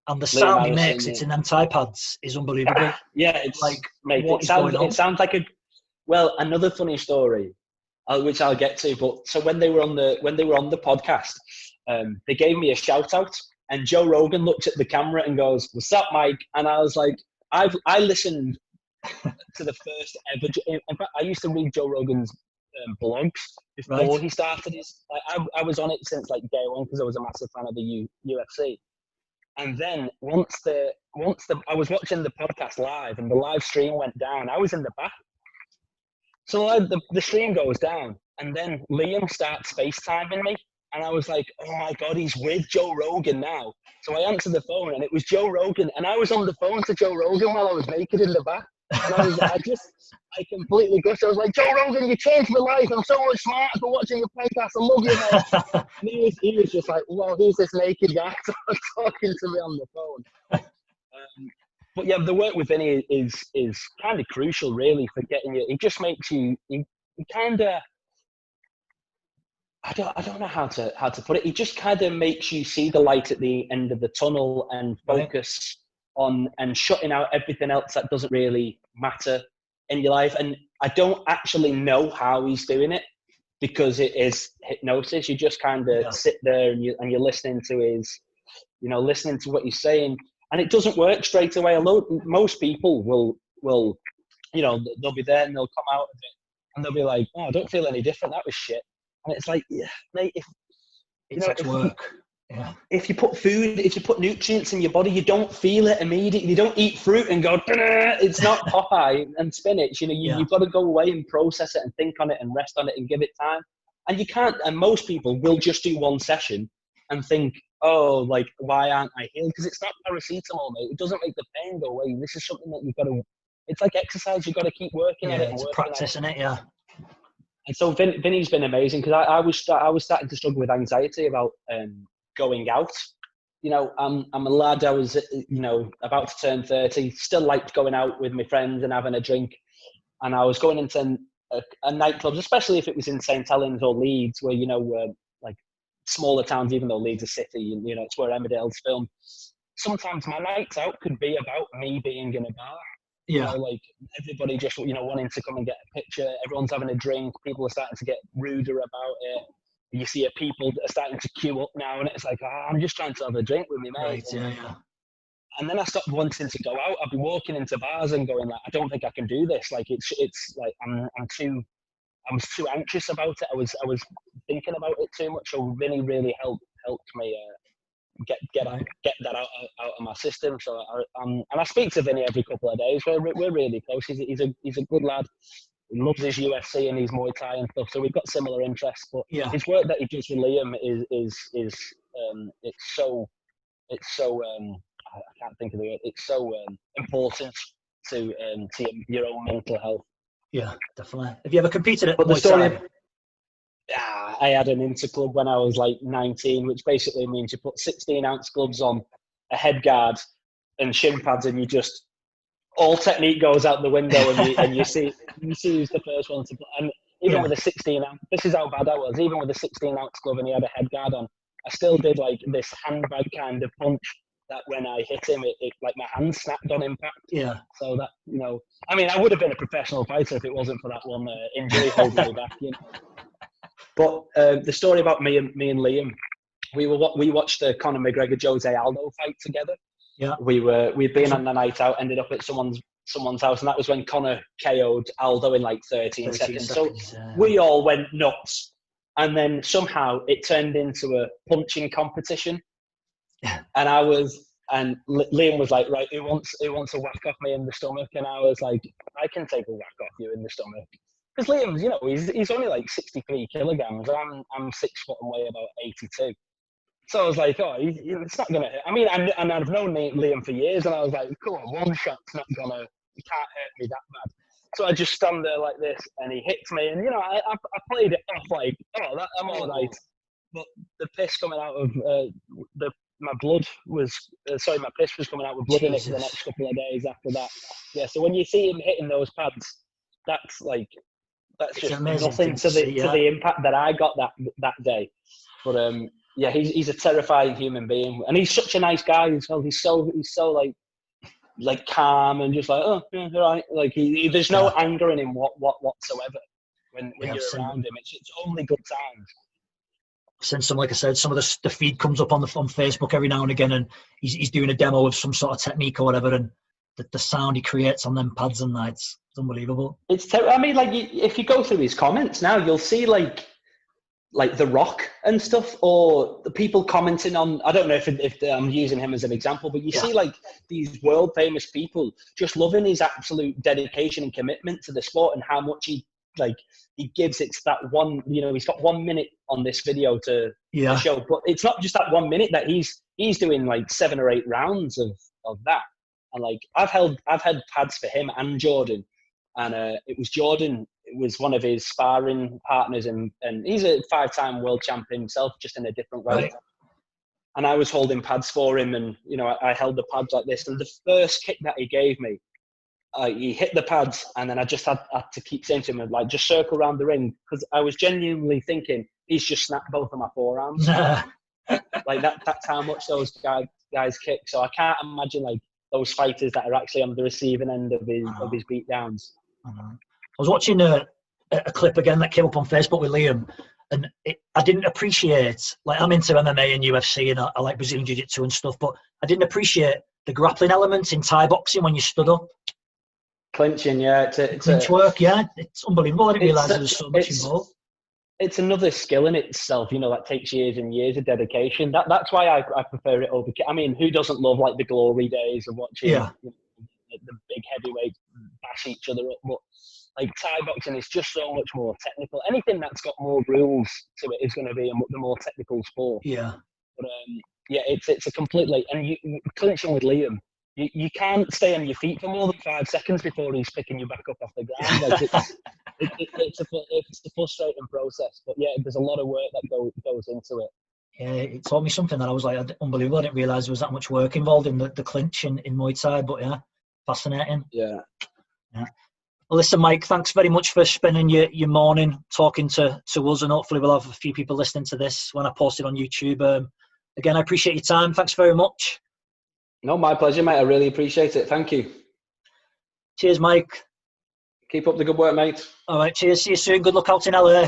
And the sound he makes, it's in them Thai pads, is unbelievable. Yeah, it's like, mate, it sounds like another funny story, which I'll get to. But so when they were on the podcast, they gave me a shout out, and Joe Rogan looked at the camera and goes, "What's up, Mike?" And I was like, I listened to the first ever. In fact, I used to read Joe Rogan's blogs before he started his. I was on it since like day one because I was a massive fan of the UFC. And then once I was watching the podcast live and the live stream went down, I was in the back. So the stream goes down, and then Liam starts FaceTiming me, and I was like, "Oh my God, he's with Joe Rogan now." So I answered the phone, and it was Joe Rogan, and I was on the phone to Joe Rogan while I was naked in the back. And I completely gushed. I was like, "Joe Rogan, you changed my life. I'm so much smarter for watching your podcast. I love you, man." And he was just like, "Well, who's this naked guy talking to me on the phone?" But yeah, the work with Vinny is kind of crucial, really, for getting you. It just makes you. He kind of. I don't know how to put it. It just kind of makes you see the light at the end of the tunnel and focus on and shutting out everything else that doesn't really matter in your life. And I don't actually know how he's doing it because it is hypnosis. You just kind of sit there and you're listening to listening to what he's saying, and it doesn't work straight away. Most people will they'll be there and they'll come out of it and they'll be like, "Oh, I don't feel any different. That was shit." And it's like, yeah, mate, it work. Yeah. If you put nutrients in your body, you don't feel it immediately. You don't eat fruit and go, it's not Popeye and spinach. You've got to go away and process it and think on it and rest on it and give it time. And you can't, and most people will just do one session and think, "Oh, like, why aren't I healed?" Because it's not paracetamol, mate. It doesn't make the pain go away. This is something that you've got to, it's like exercise. You've got to keep working at it. It's practice, isn't it? Yeah. And so Vinny's been amazing because I was starting to struggle with anxiety about going out. I'm a lad. I was about to turn 30. Still liked going out with my friends and having a drink. And I was going into a nightclubs, especially if it was in St Helens or Leeds, where like smaller towns. Even though Leeds is a city, it's where Emmerdale's filmed. Sometimes my nights out could be about me being in a bar. Yeah. Like everybody just wanting to come and get a picture. Everyone's having a drink. People are starting to get ruder about it. You see people that are starting to queue up now, and it's like, I'm just trying to have a drink with me, mate. Right, yeah. And then I stopped wanting to go out. I'd be walking into bars and going like, I don't think I can do this. Like it's like I was too anxious about it. I was thinking about it too much. So Vinny really helped me get that out of my system. So and I speak to Vinny every couple of days. We're really close. He's a good lad. He loves his UFC and his Muay Thai and stuff. So we've got similar interests. But his work that he does with Liam is it's so I can't think of the word. It's so important to your own mental health. Yeah, definitely. Have you ever competed at Muay Thai? I had an interclub when I was like 19, which basically means you put 16-ounce gloves on, a head guard, and shin pads, and you just all technique goes out the window, and you see who's the first one to. And even with a 16-ounce, this is how bad I was. Even with a 16-ounce glove, and he had a head guard on, I still did like this handbag kind of punch that when I hit him, it like my hand snapped on impact. Yeah. So that I mean, I would have been a professional fighter if it wasn't for that one injury holding me back. But the story about me and Liam, we watched the Conor McGregor Jose Aldo fight together. Yeah. We'd been on the night out, ended up at someone's house, and that was when Conor KO'd Aldo in like 13 seconds. So we all went nuts, and then somehow it turned into a punching competition. And Liam was like, "Right, who wants a whack off me in the stomach?" And I was like, "I can take a whack off you in the stomach." Because Liam's, he's only like 63 kilograms. I'm 6 foot and weigh about 82. So I was like, it's not gonna hurt. I mean, and I've known Liam for years, and I was like, come on, one shot's not gonna, it can't hurt me that bad. So I just stand there like this, and he hits me, and I played it off like, I'm all right. But the piss coming out of my blood was my piss was coming out with blood in it for the next couple of days after that. Yeah, so when you see him hitting those pads, that's just nothing to the impact that I got that day. But yeah, he's a terrifying human being, and he's such a nice guy as well. He's so like calm and just like, oh yeah, all right. Like there's no anger in him whatsoever when you're around him. It's only good times. Since like I said, some of the feed comes up on Facebook every now and again, and he's doing a demo of some sort of technique or whatever, and the sound he creates on them pads and it's unbelievable. It's I mean, like if you go through his comments now, you'll see like The Rock and stuff, or the people commenting on. I don't know if I'm using him as an example, but you see like these world famous people just loving his absolute dedication and commitment to the sport and how much he gives. It's that one, he's got 1 minute on this video to show, but it's not just that 1 minute that he's doing like 7 or 8 rounds of that. And like I've had pads for him and Jordan, and it was Jordan. It was one of his sparring partners, and he's a 5-time world champion himself, just in a different way. Right. And I was holding pads for him, and I held the pads like this. And the first kick that he gave me, he hit the pads, and then I just had to keep saying to him, like, just circle around the ring, because I was genuinely thinking he's just snapped both of my forearms. Like that's how much those guys kick. So I can't imagine like those fighters that are actually on the receiving end of his beatdowns. I was watching a clip again that came up on Facebook with Liam, and I didn't appreciate, like, I'm into MMA and UFC, and I like Brazilian Jiu-Jitsu and stuff, but I didn't appreciate the grappling element in Thai boxing when you stood up. Clinching, yeah. Clinch work, yeah. It's unbelievable. I didn't realise there was so much involved. It's another skill in itself, that takes years and years of dedication. That's why I prefer it over. I mean, who doesn't love like the glory days of watching the big heavyweights bash each other up? But like Thai boxing is just so much more technical. Anything that's got more rules to it is going to be the more technical sport. Yeah. But it's a completely, and you clinching with Liam. You can't stay on your feet for more than 5 seconds before he's picking you back up off the ground. Like it's a frustrating process, but yeah, there's a lot of work that goes into it. Yeah, it taught me something that I was like, unbelievable. I didn't realise there was that much work involved in the clinch in Muay Thai, but yeah, fascinating. Yeah. Well, listen, Mike, thanks very much for spending your morning talking to us, and hopefully we'll have a few people listening to this when I post it on YouTube. Again, I appreciate your time. Thanks very much. No, my pleasure, mate. I really appreciate it. Thank you. Cheers, Mike. Keep up the good work, mate. All right, cheers. See you soon. Good luck out in LA.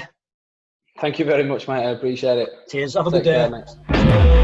Thank you very much, mate. I appreciate it. Cheers. Have a good day. Take care, mate.